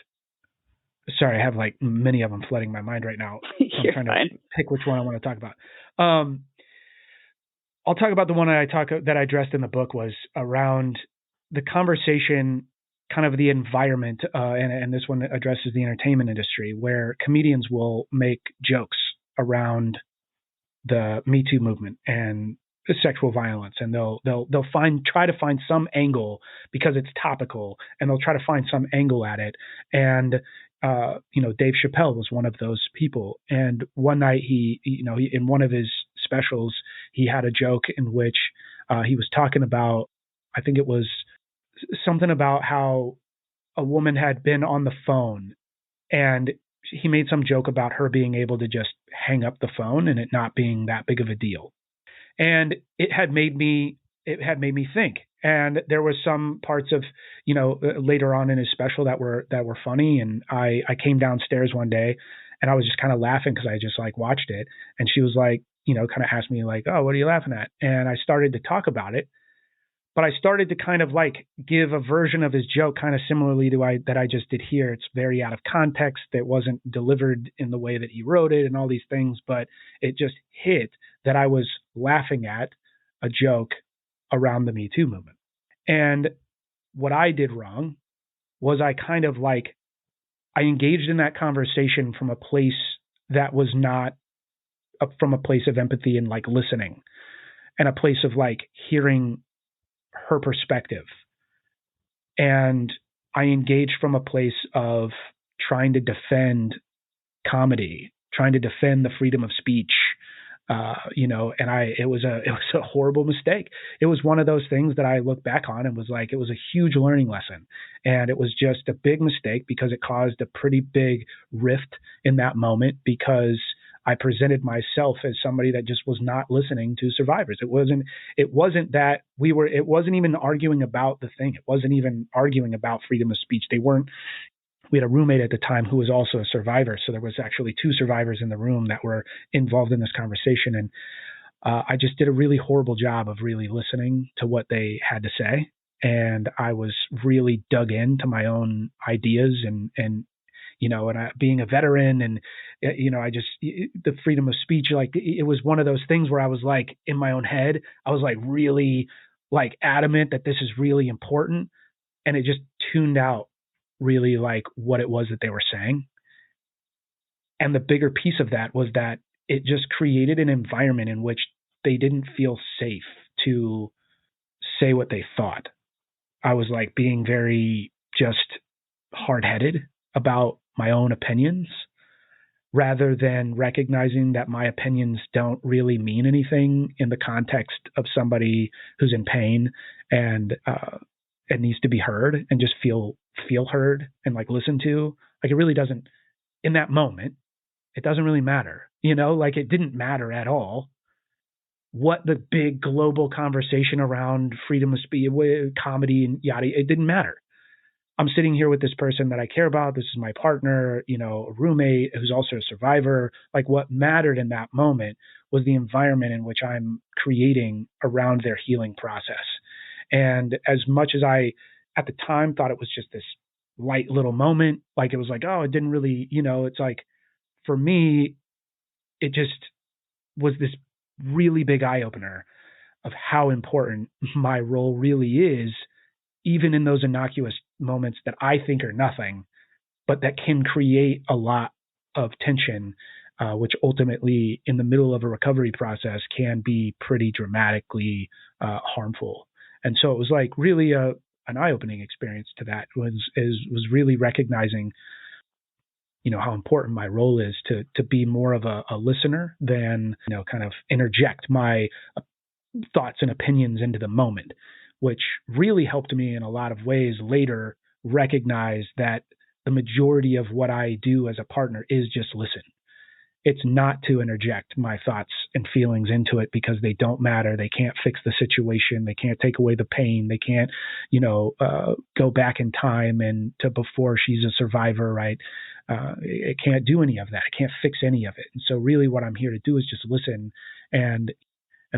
Speaker 4: sorry, I have like many of them flooding my mind right now. I'm trying to pick which one I want to talk about. I'll talk about the one that I addressed in the book, was around the conversation kind of the environment, and this one addresses the entertainment industry, where comedians will make jokes around the Me Too movement and sexual violence, and they'll try to find some angle because it's topical, and they'll try to find some angle at it. And Dave Chappelle was one of those people. And one night he in one of his specials, he had a joke in which he was talking about, I think it was something about how a woman had been on the phone, and he made some joke about her being able to just hang up the phone and it not being that big of a deal. And it had made me think. And there were some parts of, later on in his special that were funny. And I came downstairs one day and I was just kind of laughing because I just like watched it. And she was like, kind of asked me like, oh, what are you laughing at? And I started to talk about it. But I started to kind of like give a version of his joke kind of similarly to that I just did here. It's very out of context. It wasn't delivered in the way that he wrote it and all these things, but it just hit that I was laughing at a joke around the Me Too movement. And what I did wrong was I engaged in that conversation from a place that was not from a place of empathy and like listening, and a place of like hearing her perspective. And I engaged from a place of trying to defend comedy, trying to defend the freedom of speech, and it was a horrible mistake. It was one of those things that I look back on and was like, it was a huge learning lesson. And it was just a big mistake because it caused a pretty big rift in that moment, because I presented myself as somebody that just was not listening to survivors. It wasn't that it wasn't even arguing about the thing. It wasn't even arguing about freedom of speech. We had a roommate at the time who was also a survivor. So there was actually two survivors in the room that were involved in this conversation. And I just did a really horrible job of really listening to what they had to say. And I was really dug into my own ideas and being a veteran and, the freedom of speech, like it was one of those things where I was like in my own head, I was like really like adamant that this is really important. And it just tuned out really like what it was that they were saying. And the bigger piece of that was that it just created an environment in which they didn't feel safe to say what they thought. I was like being very just hard-headed about my own opinions, rather than recognizing that my opinions don't really mean anything in the context of somebody who's in pain and needs to be heard and just feel heard and like listened to. Like it really doesn't, in that moment, it doesn't really matter, like it didn't matter at all what the big global conversation around freedom of speech, comedy and yada, it didn't matter. I'm sitting here with this person that I care about. This is my partner, a roommate who's also a survivor. Like what mattered in that moment was the environment in which I'm creating around their healing process. And as much as I, at the time, thought it was just this light little moment, like it was like, oh, it didn't really, it's like, for me, it just was this really big eye opener of how important my role really is, even in those innocuous moments that I think are nothing, but that can create a lot of tension, which ultimately in the middle of a recovery process can be pretty dramatically harmful. And so it was like really an eye-opening experience to that was really recognizing, how important my role is to be more of a listener than, kind of interject my thoughts and opinions into the moment, which really helped me in a lot of ways later recognize that the majority of what I do as a partner is just listen. It's not to interject my thoughts and feelings into it because they don't matter. They can't fix the situation. They can't take away the pain. They can't, go back in time and to before she's a survivor, right? It can't do any of that. It can't fix any of it. And so really what I'm here to do is just listen and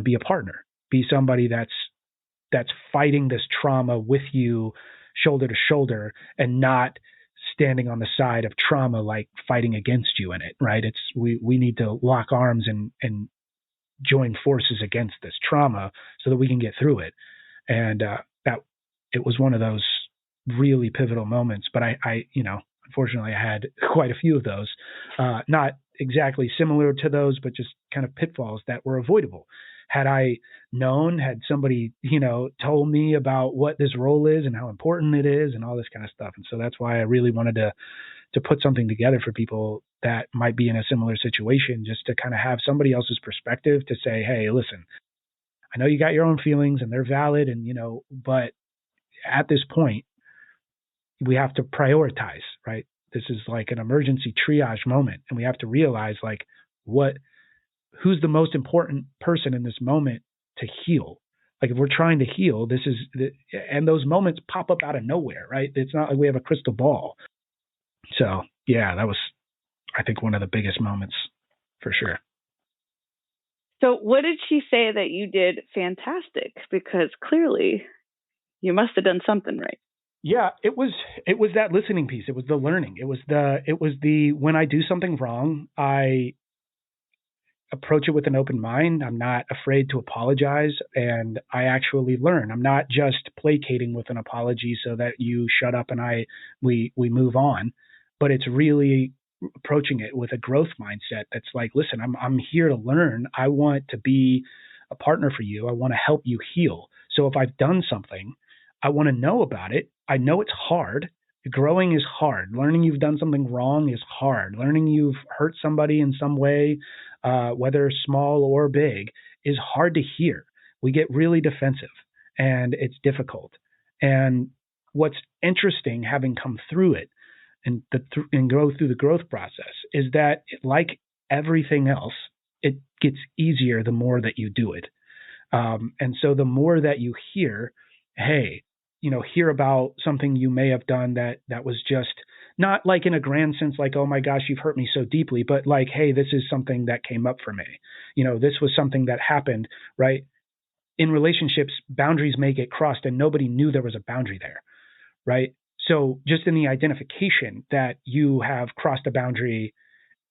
Speaker 4: be a partner, be somebody that's fighting this trauma with you shoulder to shoulder and not standing on the side of trauma, like fighting against you in it, right? We need to lock arms and join forces against this trauma so that we can get through it. And that it was one of those really pivotal moments. But I unfortunately I had quite a few of those, not exactly similar to those, but just kind of pitfalls that were avoidable. Had I known, had somebody, told me about what this role is and how important it is and all this kind of stuff. And so that's why I really wanted to put something together for people that might be in a similar situation, just to kind of have somebody else's perspective to say, hey, listen, I know you got your own feelings and they're valid, and, but at this point, we have to prioritize, right? This is like an emergency triage moment, and we have to realize like who's the most important person in this moment to heal. Like if we're trying to heal, and those moments pop up out of nowhere, right? It's not like we have a crystal ball. So yeah, that was, I think, one of the biggest moments for sure.
Speaker 3: So what did she say that you did fantastic? Because clearly you must have done something right.
Speaker 4: Yeah, it was that listening piece. It was the learning. It was the when I do something wrong, I approach it with an open mind. I'm not afraid to apologize, and I actually learn. I'm not just placating with an apology so that you shut up and we move on, but it's really approaching it with a growth mindset that's like, listen, I'm here to learn. I want to be a partner for you. I want to help you heal. So if I've done something, I want to know about it. I know it's hard. Growing is hard. Learning you've done something wrong is hard. Learning you've hurt somebody in some way, whether small or big, is hard to hear. We get really defensive, and it's difficult. And what's interesting, having come through it and go through the growth process, is that like everything else, it gets easier the more that you do it. And so the more that you hear, hey, hear about something you may have done that was just not like in a grand sense, like, oh my gosh, you've hurt me so deeply, but like, hey, this is something that came up for me. This was something that happened, right? In relationships, boundaries may get crossed and nobody knew there was a boundary there, right? So just in the identification that you have crossed a boundary,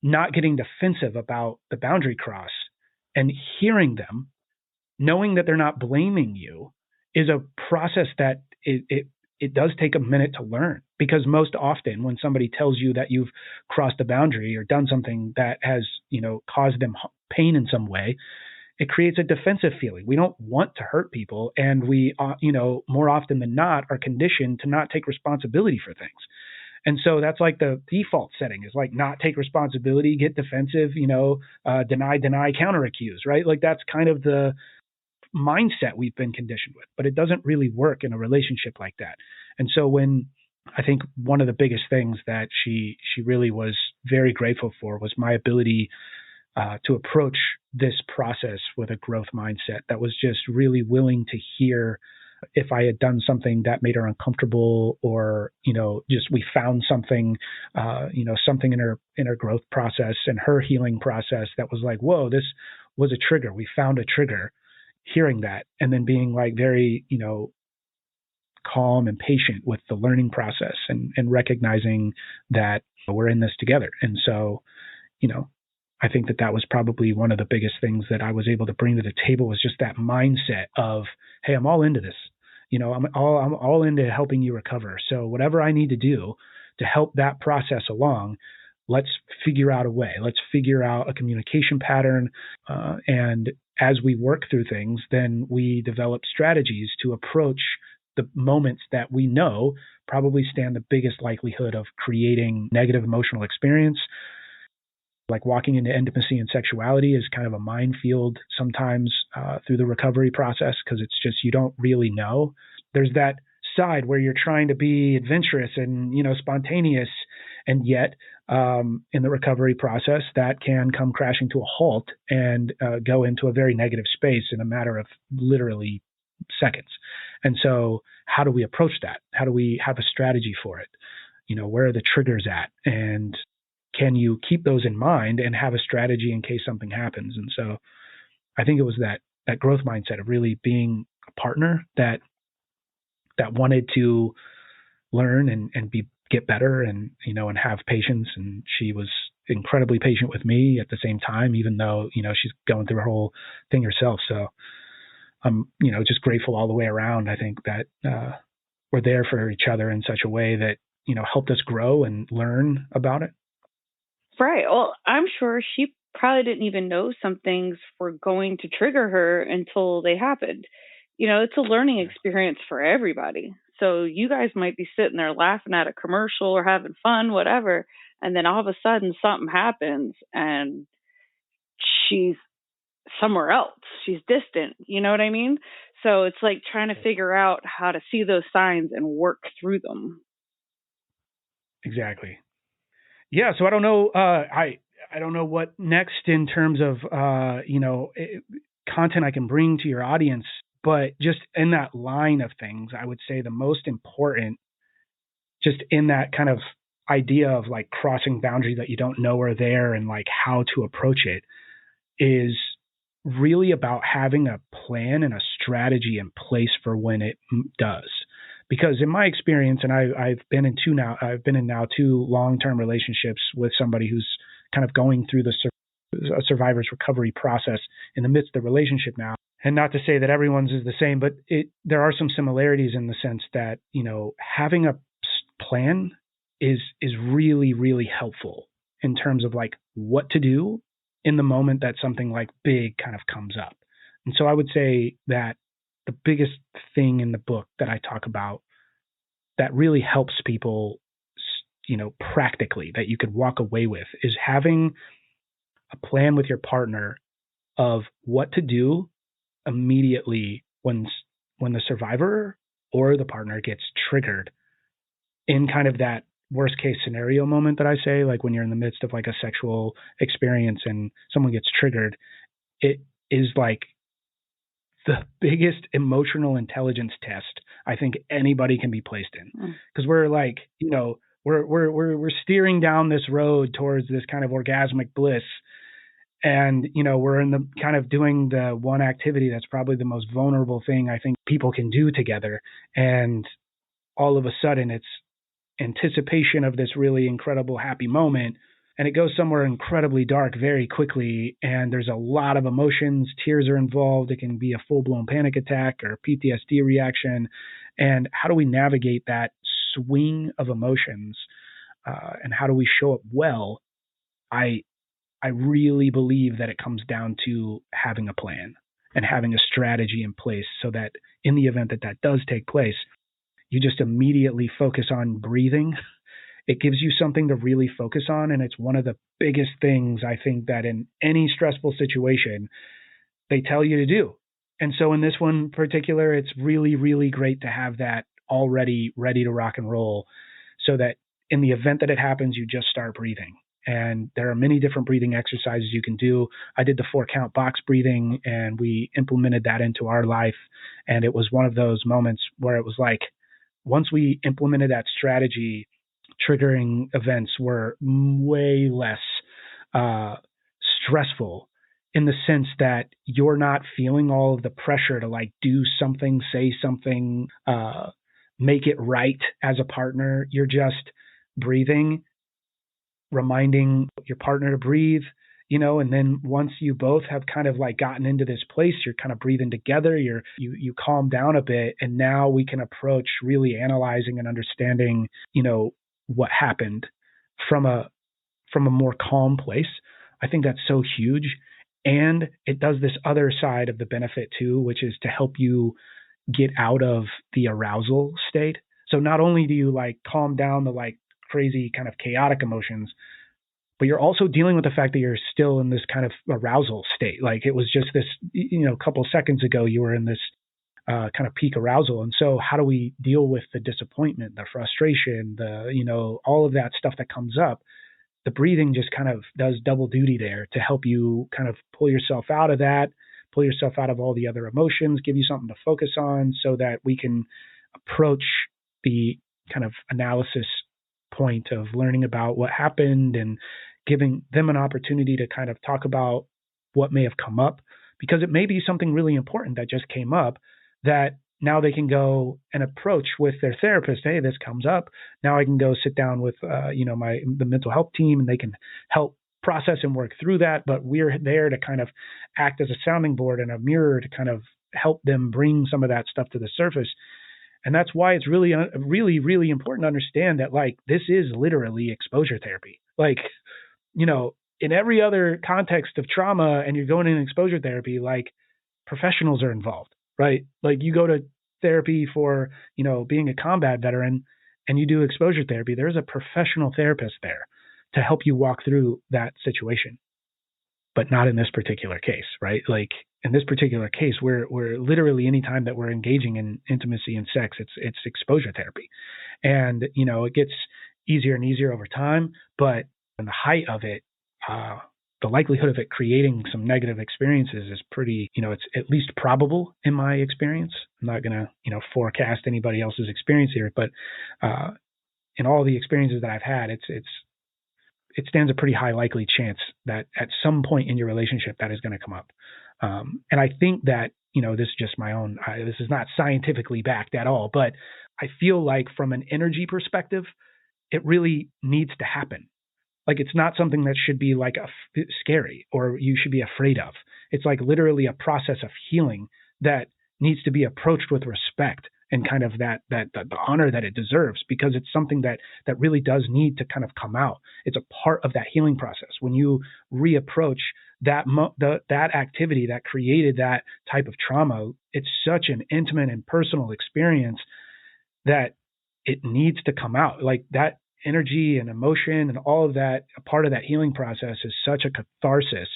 Speaker 4: not getting defensive about the boundary cross and hearing them, knowing that they're not blaming you, is a process that it does take a minute to learn. Because most often when somebody tells you that you've crossed a boundary or done something that has, caused them pain in some way, it creates a defensive feeling. We don't want to hurt people. And we, more often than not, are conditioned to not take responsibility for things. And so that's like the default setting is like not take responsibility, get defensive, deny, counter accuse, right? Like that's kind of the mindset we've been conditioned with, but it doesn't really work in a relationship like that. And so when I think one of the biggest things that she really was very grateful for was my ability to approach this process with a growth mindset that was just really willing to hear if I had done something that made her uncomfortable, or, just we found something, something in her growth process and her healing process that was like, whoa, this was a trigger. We found a trigger. Hearing that and then being like very, calm and patient with the learning process and recognizing that we're in this together. And so, I think that was probably one of the biggest things that I was able to bring to the table, was just that mindset of, hey, I'm all into this. I'm all into helping you recover. So whatever I need to do to help that process along, let's figure out a way. Let's figure out a communication pattern. And as we work through things, then we develop strategies to approach the moments that we know probably stand the biggest likelihood of creating negative emotional experience. Like walking into intimacy and sexuality is kind of a minefield sometimes through the recovery process, because it's just, you don't really know. There's that side where you're trying to be adventurous and, spontaneous, and yet in the recovery process that can come crashing to a halt and go into a very negative space in a matter of literally seconds. And so how do we approach that? How do we have a strategy for it? Where are the triggers at? And can you keep those in mind and have a strategy in case something happens? And so I think it was that growth mindset of really being a partner that wanted to learn and get better and, and have patience. And she was incredibly patient with me at the same time, even though, she's going through her whole thing herself. So I'm, just grateful all the way around. I think that were there for each other in such a way that, helped us grow and learn about it.
Speaker 3: Right. Well, I'm sure she probably didn't even know some things were going to trigger her until they happened. It's a learning experience for everybody. So you guys might be sitting there laughing at a commercial or having fun, whatever, and then all of a sudden something happens and she's somewhere else. She's distant. You know what I mean? So it's like trying to figure out how to see those signs and work through them.
Speaker 4: Exactly. Yeah. So I don't know. I don't know what next in terms of content I can bring to your audience, but just in that line of things, I would say the most important, just in that kind of idea of like crossing boundaries that you don't know are there and like how to approach it, is really about having a plan and a strategy in place for when it does. Because in my experience, and I've been in two long-term relationships with somebody who's kind of going through the survivor's recovery process in the midst of the relationship now. And not to say that everyone's is the same, but there are some similarities in the sense that, having a plan is really, really helpful in terms of like what to do in the moment that something like big kind of comes up. And so I would say that the biggest thing in the book that I talk about that really helps people, practically, that you could walk away with, is having a plan with your partner of what to do immediately when the survivor or the partner gets triggered in kind of that worst case scenario moment that I say, like when you're in the midst of like a sexual experience and someone gets triggered. It is like the biggest emotional intelligence test I think anybody can be placed in, because we're like, we're steering down this road towards this kind of orgasmic bliss. And, we're in the kind of doing the one activity that's probably the most vulnerable thing I think people can do together. And all of a sudden it's anticipation of this really incredible happy moment, and it goes somewhere incredibly dark very quickly. And there's a lot of emotions, tears are involved. It can be a full-blown panic attack or PTSD reaction. And how do we navigate that swing of emotions? And how do we show up well? I really believe that it comes down to having a plan and having a strategy in place so that in the event that does take place, you just immediately focus on breathing. It gives you something to really focus on. And it's one of the biggest things I think that in any stressful situation, they tell you to do. And so in this one in particular, it's really, really great to have that already ready to rock and roll so that in the event that it happens, you just start breathing. And there are many different breathing exercises you can do. I did the 4-count box breathing, and we implemented that into our life. And it was one of those moments where it was like, once we implemented that strategy, triggering events were way less stressful, in the sense that you're not feeling all of the pressure to like do something, say something, make it right as a partner. You're just breathing, reminding your partner to breathe, and then once you both have kind of like gotten into this place, you're kind of breathing together, you calm down a bit, and now we can approach really analyzing and understanding, what happened from a more calm place. I think that's so huge. And it does this other side of the benefit too, which is to help you get out of the arousal state. So not only do you like calm down the like crazy kind of chaotic emotions, but you're also dealing with the fact that you're still in this kind of arousal state. Like it was just this, a couple of seconds ago, you were in this kind of peak arousal. And so how do we deal with the disappointment, the frustration, all of that stuff that comes up? The breathing just kind of does double duty there to help you kind of pull yourself out of that, pull yourself out of all the other emotions, give you something to focus on so that we can approach the kind of analysis point of learning about what happened and giving them an opportunity to kind of talk about what may have come up, because it may be something really important that just came up that now they can go and approach with their therapist. Hey, this comes up. Now I can go sit down with, the mental health team, and they can help process and work through that. But we're there to kind of act as a sounding board and a mirror to kind of help them bring some of that stuff to the surface. And that's why it's really, really, really important to understand that, like, this is literally exposure therapy. Like, in every other context of trauma and you're going in exposure therapy, like, professionals are involved, right? Like, you go to therapy for, being a combat veteran and you do exposure therapy, there's a professional therapist there to help you walk through that situation. But not in this particular case, right? Like, in this particular case, we're literally, anytime that we're engaging in intimacy and sex, it's exposure therapy. And, it gets easier and easier over time, but in the height of it, the likelihood of it creating some negative experiences is pretty, it's at least probable in my experience. I'm not going to, forecast anybody else's experience here, but in all the experiences that I've had, it stands a pretty high likely chance that at some point in your relationship that is going to come up. And I think that, this is just my own, this is not scientifically backed at all, but I feel like from an energy perspective, it really needs to happen. Like, it's not something that should be like scary or you should be afraid of. It's like literally a process of healing that needs to be approached with respect and kind of that the honor that it deserves, because it's something that really does need to kind of come out. It's a part of that healing process. When you reapproach that activity that created that type of trauma, it's such an intimate and personal experience that it needs to come out. Like, that energy and emotion and all of that, a part of that healing process is such a catharsis,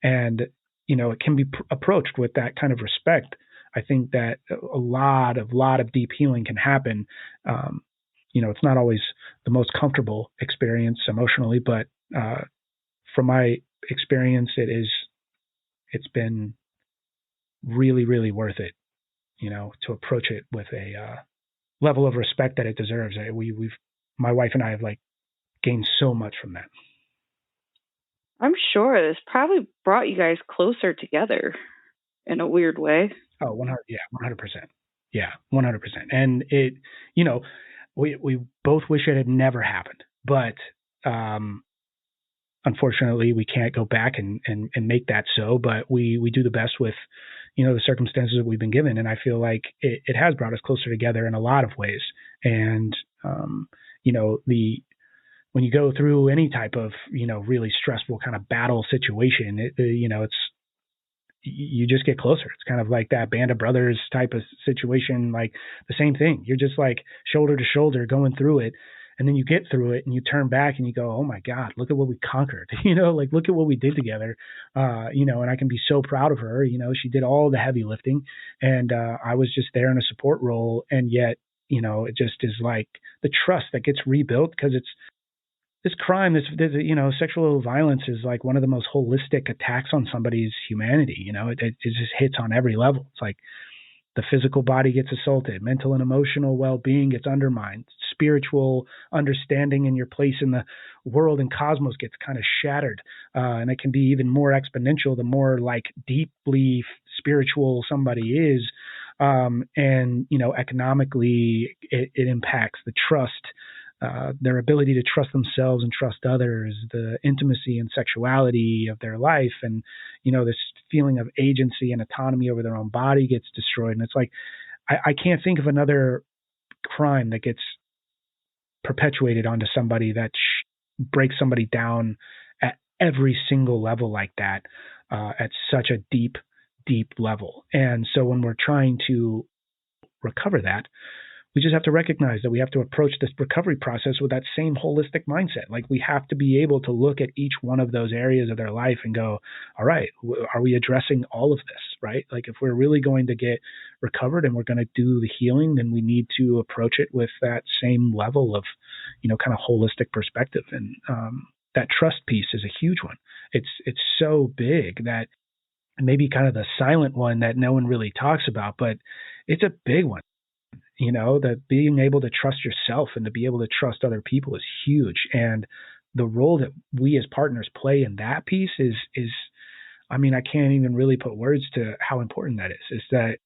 Speaker 4: and it can be approached with that kind of respect. I think that a lot of deep healing can happen. It's not always the most comfortable experience emotionally, but from my experience, it's been really, really worth it, to approach it with a level of respect that it deserves. My wife and I have gained so much from that.
Speaker 3: I'm sure this probably brought you guys closer together in a weird way.
Speaker 4: Oh, 100%. Yeah, 100%. And it, we both wish it had never happened, but unfortunately we can't go back and make that so, but we do the best with, the circumstances that we've been given. And I feel like it has brought us closer together in a lot of ways. And, when you go through any type of, really stressful kind of battle situation, it's, you just get closer. It's kind of like that Band of Brothers type of situation, like the same thing. You're just like shoulder to shoulder going through it. And then you get through it and you turn back and you go, oh my God, look at what we conquered, look at what we did together. And I can be so proud of her. She did all the heavy lifting and I was just there in a support role. And yet, it just is like the trust that gets rebuilt, because it's this crime, this sexual violence is like one of the most holistic attacks on somebody's humanity. It just hits on every level. It's like the physical body gets assaulted, mental and emotional well-being gets undermined, spiritual understanding in your place in the world and cosmos gets kind of shattered. And it can be even more exponential the more deeply spiritual somebody is. And economically it impacts the trust, their ability to trust themselves and trust others, the intimacy and sexuality of their life. And, this feeling of agency and autonomy over their own body gets destroyed. And it's like, I can't think of another crime that gets perpetuated onto somebody that breaks somebody down at every single level like that, at such a deep level. And so when we're trying to recover that, we just have to recognize that we have to approach this recovery process with that same holistic mindset. Like, we have to be able to look at each one of those areas of their life and go, all right, are we addressing all of this, right? Like, if we're really going to get recovered and we're going to do the healing, then we need to approach it with that same level of, kind of holistic perspective. And that trust piece is a huge one. It's so big that maybe kind of the silent one that no one really talks about, but it's a big one. That being able to trust yourself and to be able to trust other people is huge. And the role that we as partners play in that piece is, I can't even really put words to how important that is. Is that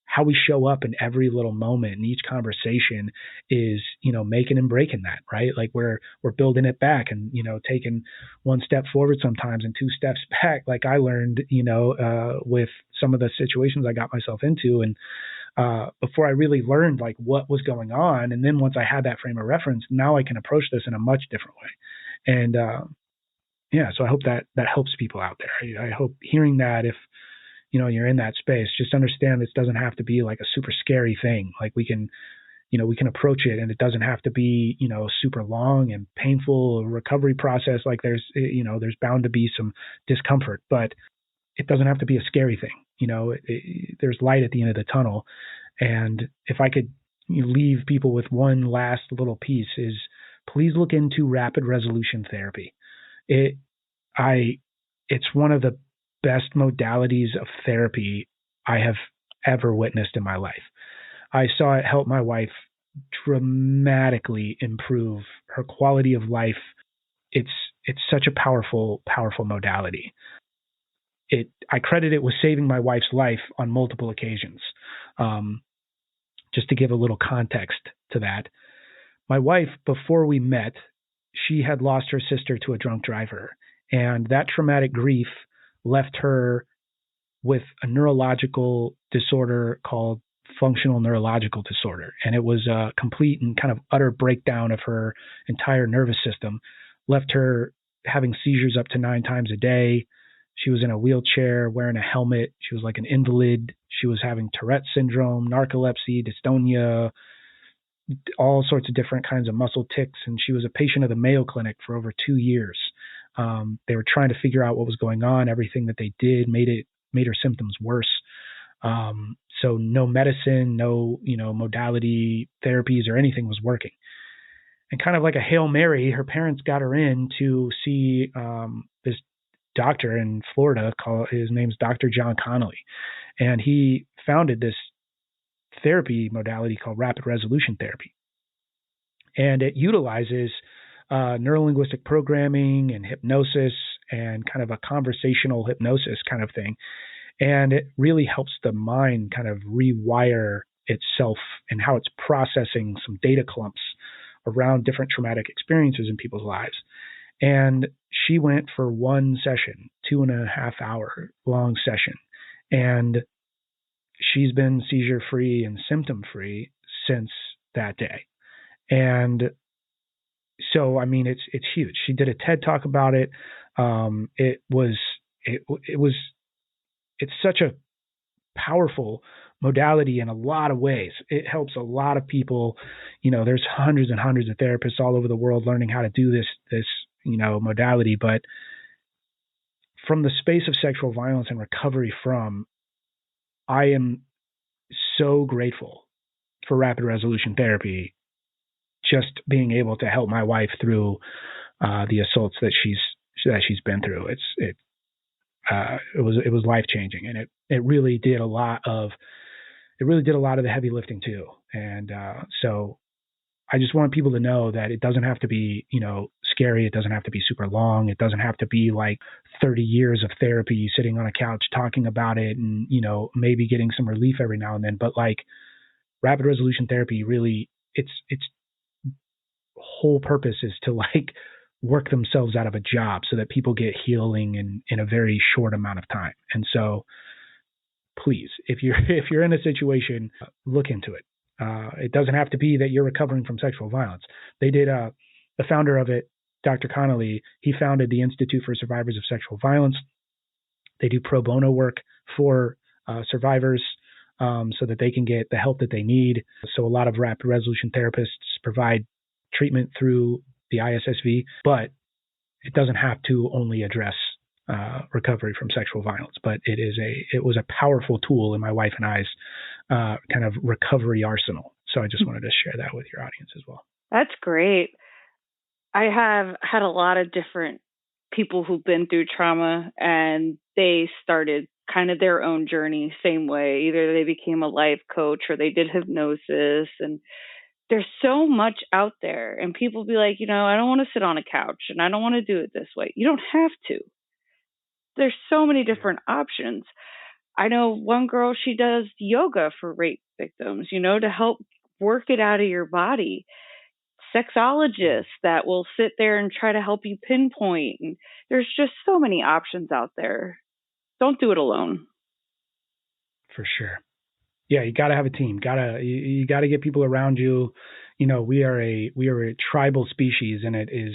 Speaker 4: how we show up in every little moment in each conversation is, making and breaking that, right? Like we're building it back and, taking one step forward sometimes and two steps back. Like I learned, with some of the situations I got myself into. And before I really learned like what was going on. And then once I had that frame of reference, now I can approach this in a much different way. And so I hope that helps people out there. I hope hearing that, if you're in that space, just understand this doesn't have to be like a super scary thing. Like we can approach it, and it doesn't have to be, super long and painful recovery process. Like there's bound to be some discomfort, but it doesn't have to be a scary thing. There's light at the end of the tunnel. And if I could leave people with one last little piece, is please look into rapid resolution therapy. It's one of the best modalities of therapy I have ever witnessed in my life. I saw it help my wife dramatically improve her quality of life. It's such a powerful modality. I credit it with saving my wife's life on multiple occasions. Just to give a little context to that, my wife, before we met, she had lost her sister to a drunk driver, and that traumatic grief left her with a neurological disorder called functional neurological disorder. And it was a complete and kind of utter breakdown of her entire nervous system, left her having seizures up to 9 times a day. She was in a wheelchair, wearing a helmet. She was like an invalid. She was having Tourette syndrome, narcolepsy, dystonia, all sorts of different kinds of muscle tics. And she was a patient of the Mayo Clinic for over 2 years. They were trying to figure out what was going on. Everything that they did made her symptoms worse. So no medicine, no, modality therapies or anything was working. And kind of like a Hail Mary, her parents got her in to see this doctor in Florida. His name's Dr. John Connolly. And he founded this therapy modality called rapid resolution therapy. And it utilizes neurolinguistic programming and hypnosis and kind of a conversational hypnosis kind of thing. And it really helps the mind kind of rewire itself and how it's processing some data clumps around different traumatic experiences in people's lives. And she went for one session, 2.5 hour long session. And she's been seizure free and symptom free since that day. And so, I mean, it's huge. She did a TED talk about it. It's such a powerful modality in a lot of ways. It helps a lot of people. There's hundreds and hundreds of therapists all over the world learning how to do this modality. But from the space of sexual violence and recovery from, I am so grateful for rapid resolution therapy, just being able to help my wife through the assaults that she's been through. It was life changing, and it really did a lot of the heavy lifting too. And so I just want people to know that it doesn't have to be scary. It doesn't have to be super long. It doesn't have to be like 30 years of therapy, sitting on a couch talking about it, and maybe getting some relief every now and then. But like rapid resolution therapy, really, its whole purpose is to like work themselves out of a job so that people get healing in a very short amount of time. And so please, if you're in a situation, look into it. It doesn't have to be that you're recovering from sexual violence. They did, the founder of it, Dr. Connolly, he founded the Institute for Survivors of Sexual Violence. They do pro bono work for survivors so that they can get the help that they need. So a lot of rapid resolution therapists provide treatment through the ISSV, but it doesn't have to only address recovery from sexual violence. But it was a powerful tool in my wife and I's kind of recovery arsenal. So I just wanted to share that with your audience as well.
Speaker 3: That's great. I have had a lot of different people who've been through trauma, and they started kind of their own journey same way. Either they became a life coach or they did hypnosis, and there's so much out there. And people be like, I don't want to sit on a couch and I don't want to do it this way. You don't have to. There's so many different options. I know one girl, she does yoga for rape victims, to help work it out of your body. Sexologists that will sit there and try to help you pinpoint. And there's just so many options out there. Don't do it alone.
Speaker 4: For sure. Yeah, you got to have a team. You got to get people around you. You know, we are a tribal species, and it is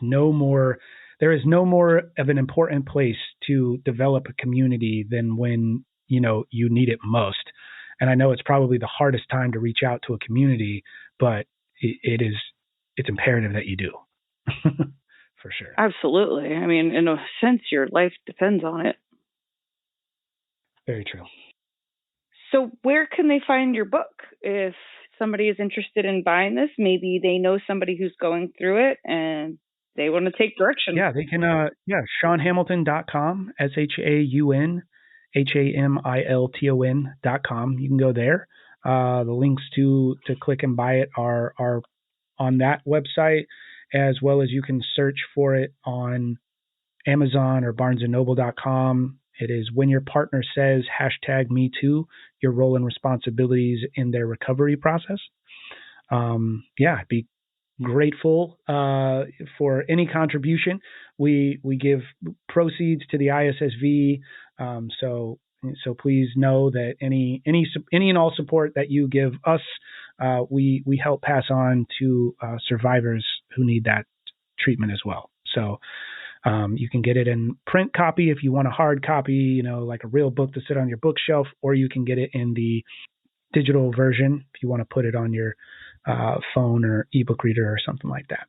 Speaker 4: no more. There is no more of an important place to develop a community than when you need it most. And I know it's probably the hardest time to reach out to a community, but it's imperative that you do. For sure.
Speaker 3: Absolutely. I mean, in a sense, your life depends on it.
Speaker 4: Very true.
Speaker 3: So where can they find your book? If somebody is interested in buying this, maybe they know somebody who's going through it and they want to take direction.
Speaker 4: Yeah, they can, ShaunHamilton.com, ShaunHamilton.com. You can go there. The links to click and buy it are on that website, as well as you can search for it on Amazon or BarnesandNoble.com. It is When Your Partner Says #MeToo, your role and responsibilities in their recovery process. I'd be grateful for any contribution. We give proceeds to the ISSV, so please know that any and all support that you give us, we help pass on to survivors who need that treatment as well. So you can get it in print copy if you want a hard copy, like a real book to sit on your bookshelf, or you can get it in the digital version if you want to put it on your phone or ebook reader or something like that.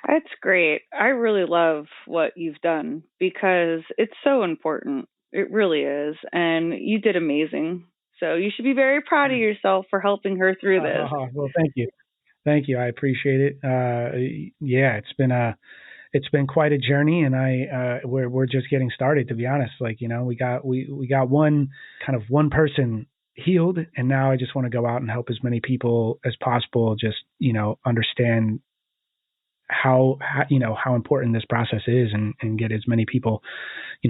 Speaker 3: That's great. I really love what you've done because it's so important. It really is. And you did amazing. So you should be very proud of yourself for helping her through this.
Speaker 4: Well, thank you. Thank you. I appreciate it. It's been quite a journey, and we're just getting started, to be honest. We got one person healed, and now I just want to go out and help as many people as possible. Just understand how important this process is, and get as many people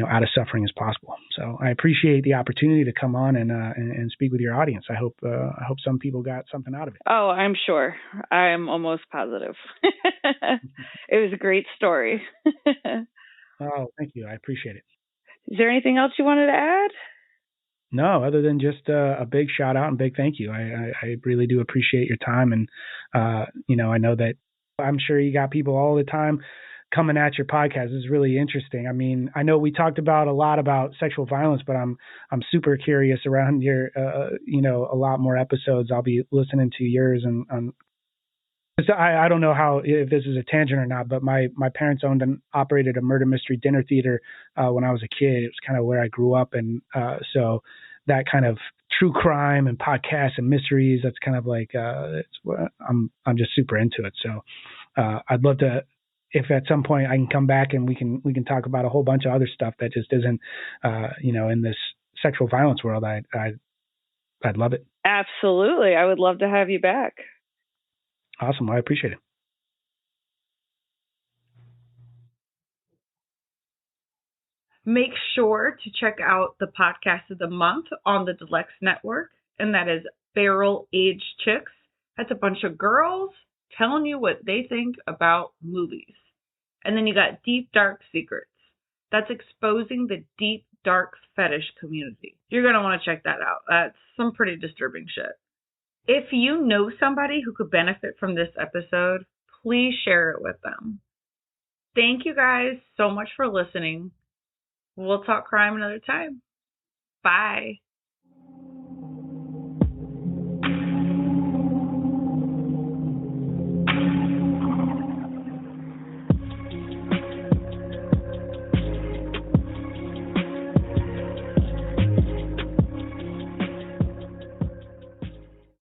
Speaker 4: out of suffering as possible. So I appreciate the opportunity to come on and speak with your audience. I hope some people got something out of it.
Speaker 3: Oh, I'm sure. I'm almost positive. It was a great story.
Speaker 4: Oh, thank you. I appreciate it.
Speaker 3: Is there anything else you wanted to add?
Speaker 4: No, other than just a big shout out and big thank you. I really do appreciate your time. And, I know that I'm sure you got people all the time coming at your podcast. This is really interesting. I mean, I know we talked about a lot about sexual violence, but I'm super curious around your, a lot more episodes. I'll be listening to yours, and I don't know if this is a tangent or not, but my parents owned and operated a murder mystery dinner theater when I was a kid. It was kind of where I grew up, and so that kind of true crime and podcasts and mysteries, that's kind of like I'm just super into it. So I'd love to, if at some point I can come back and we can talk about a whole bunch of other stuff that just isn't in this sexual violence world. I'd love it.
Speaker 3: Absolutely, I would love to have you back.
Speaker 4: Awesome. I appreciate it.
Speaker 2: Make sure to check out the podcast of the month on the Deluxe Network, and that is Barrel Age Chicks. That's a bunch of girls telling you what they think about movies. And then you got Deep Dark Secrets. That's exposing the deep, dark fetish community. You're going to want to check that out. That's some pretty disturbing shit. If you know somebody who could benefit from this episode, please share it with them. Thank you guys so much for listening. We'll talk crime another time. Bye.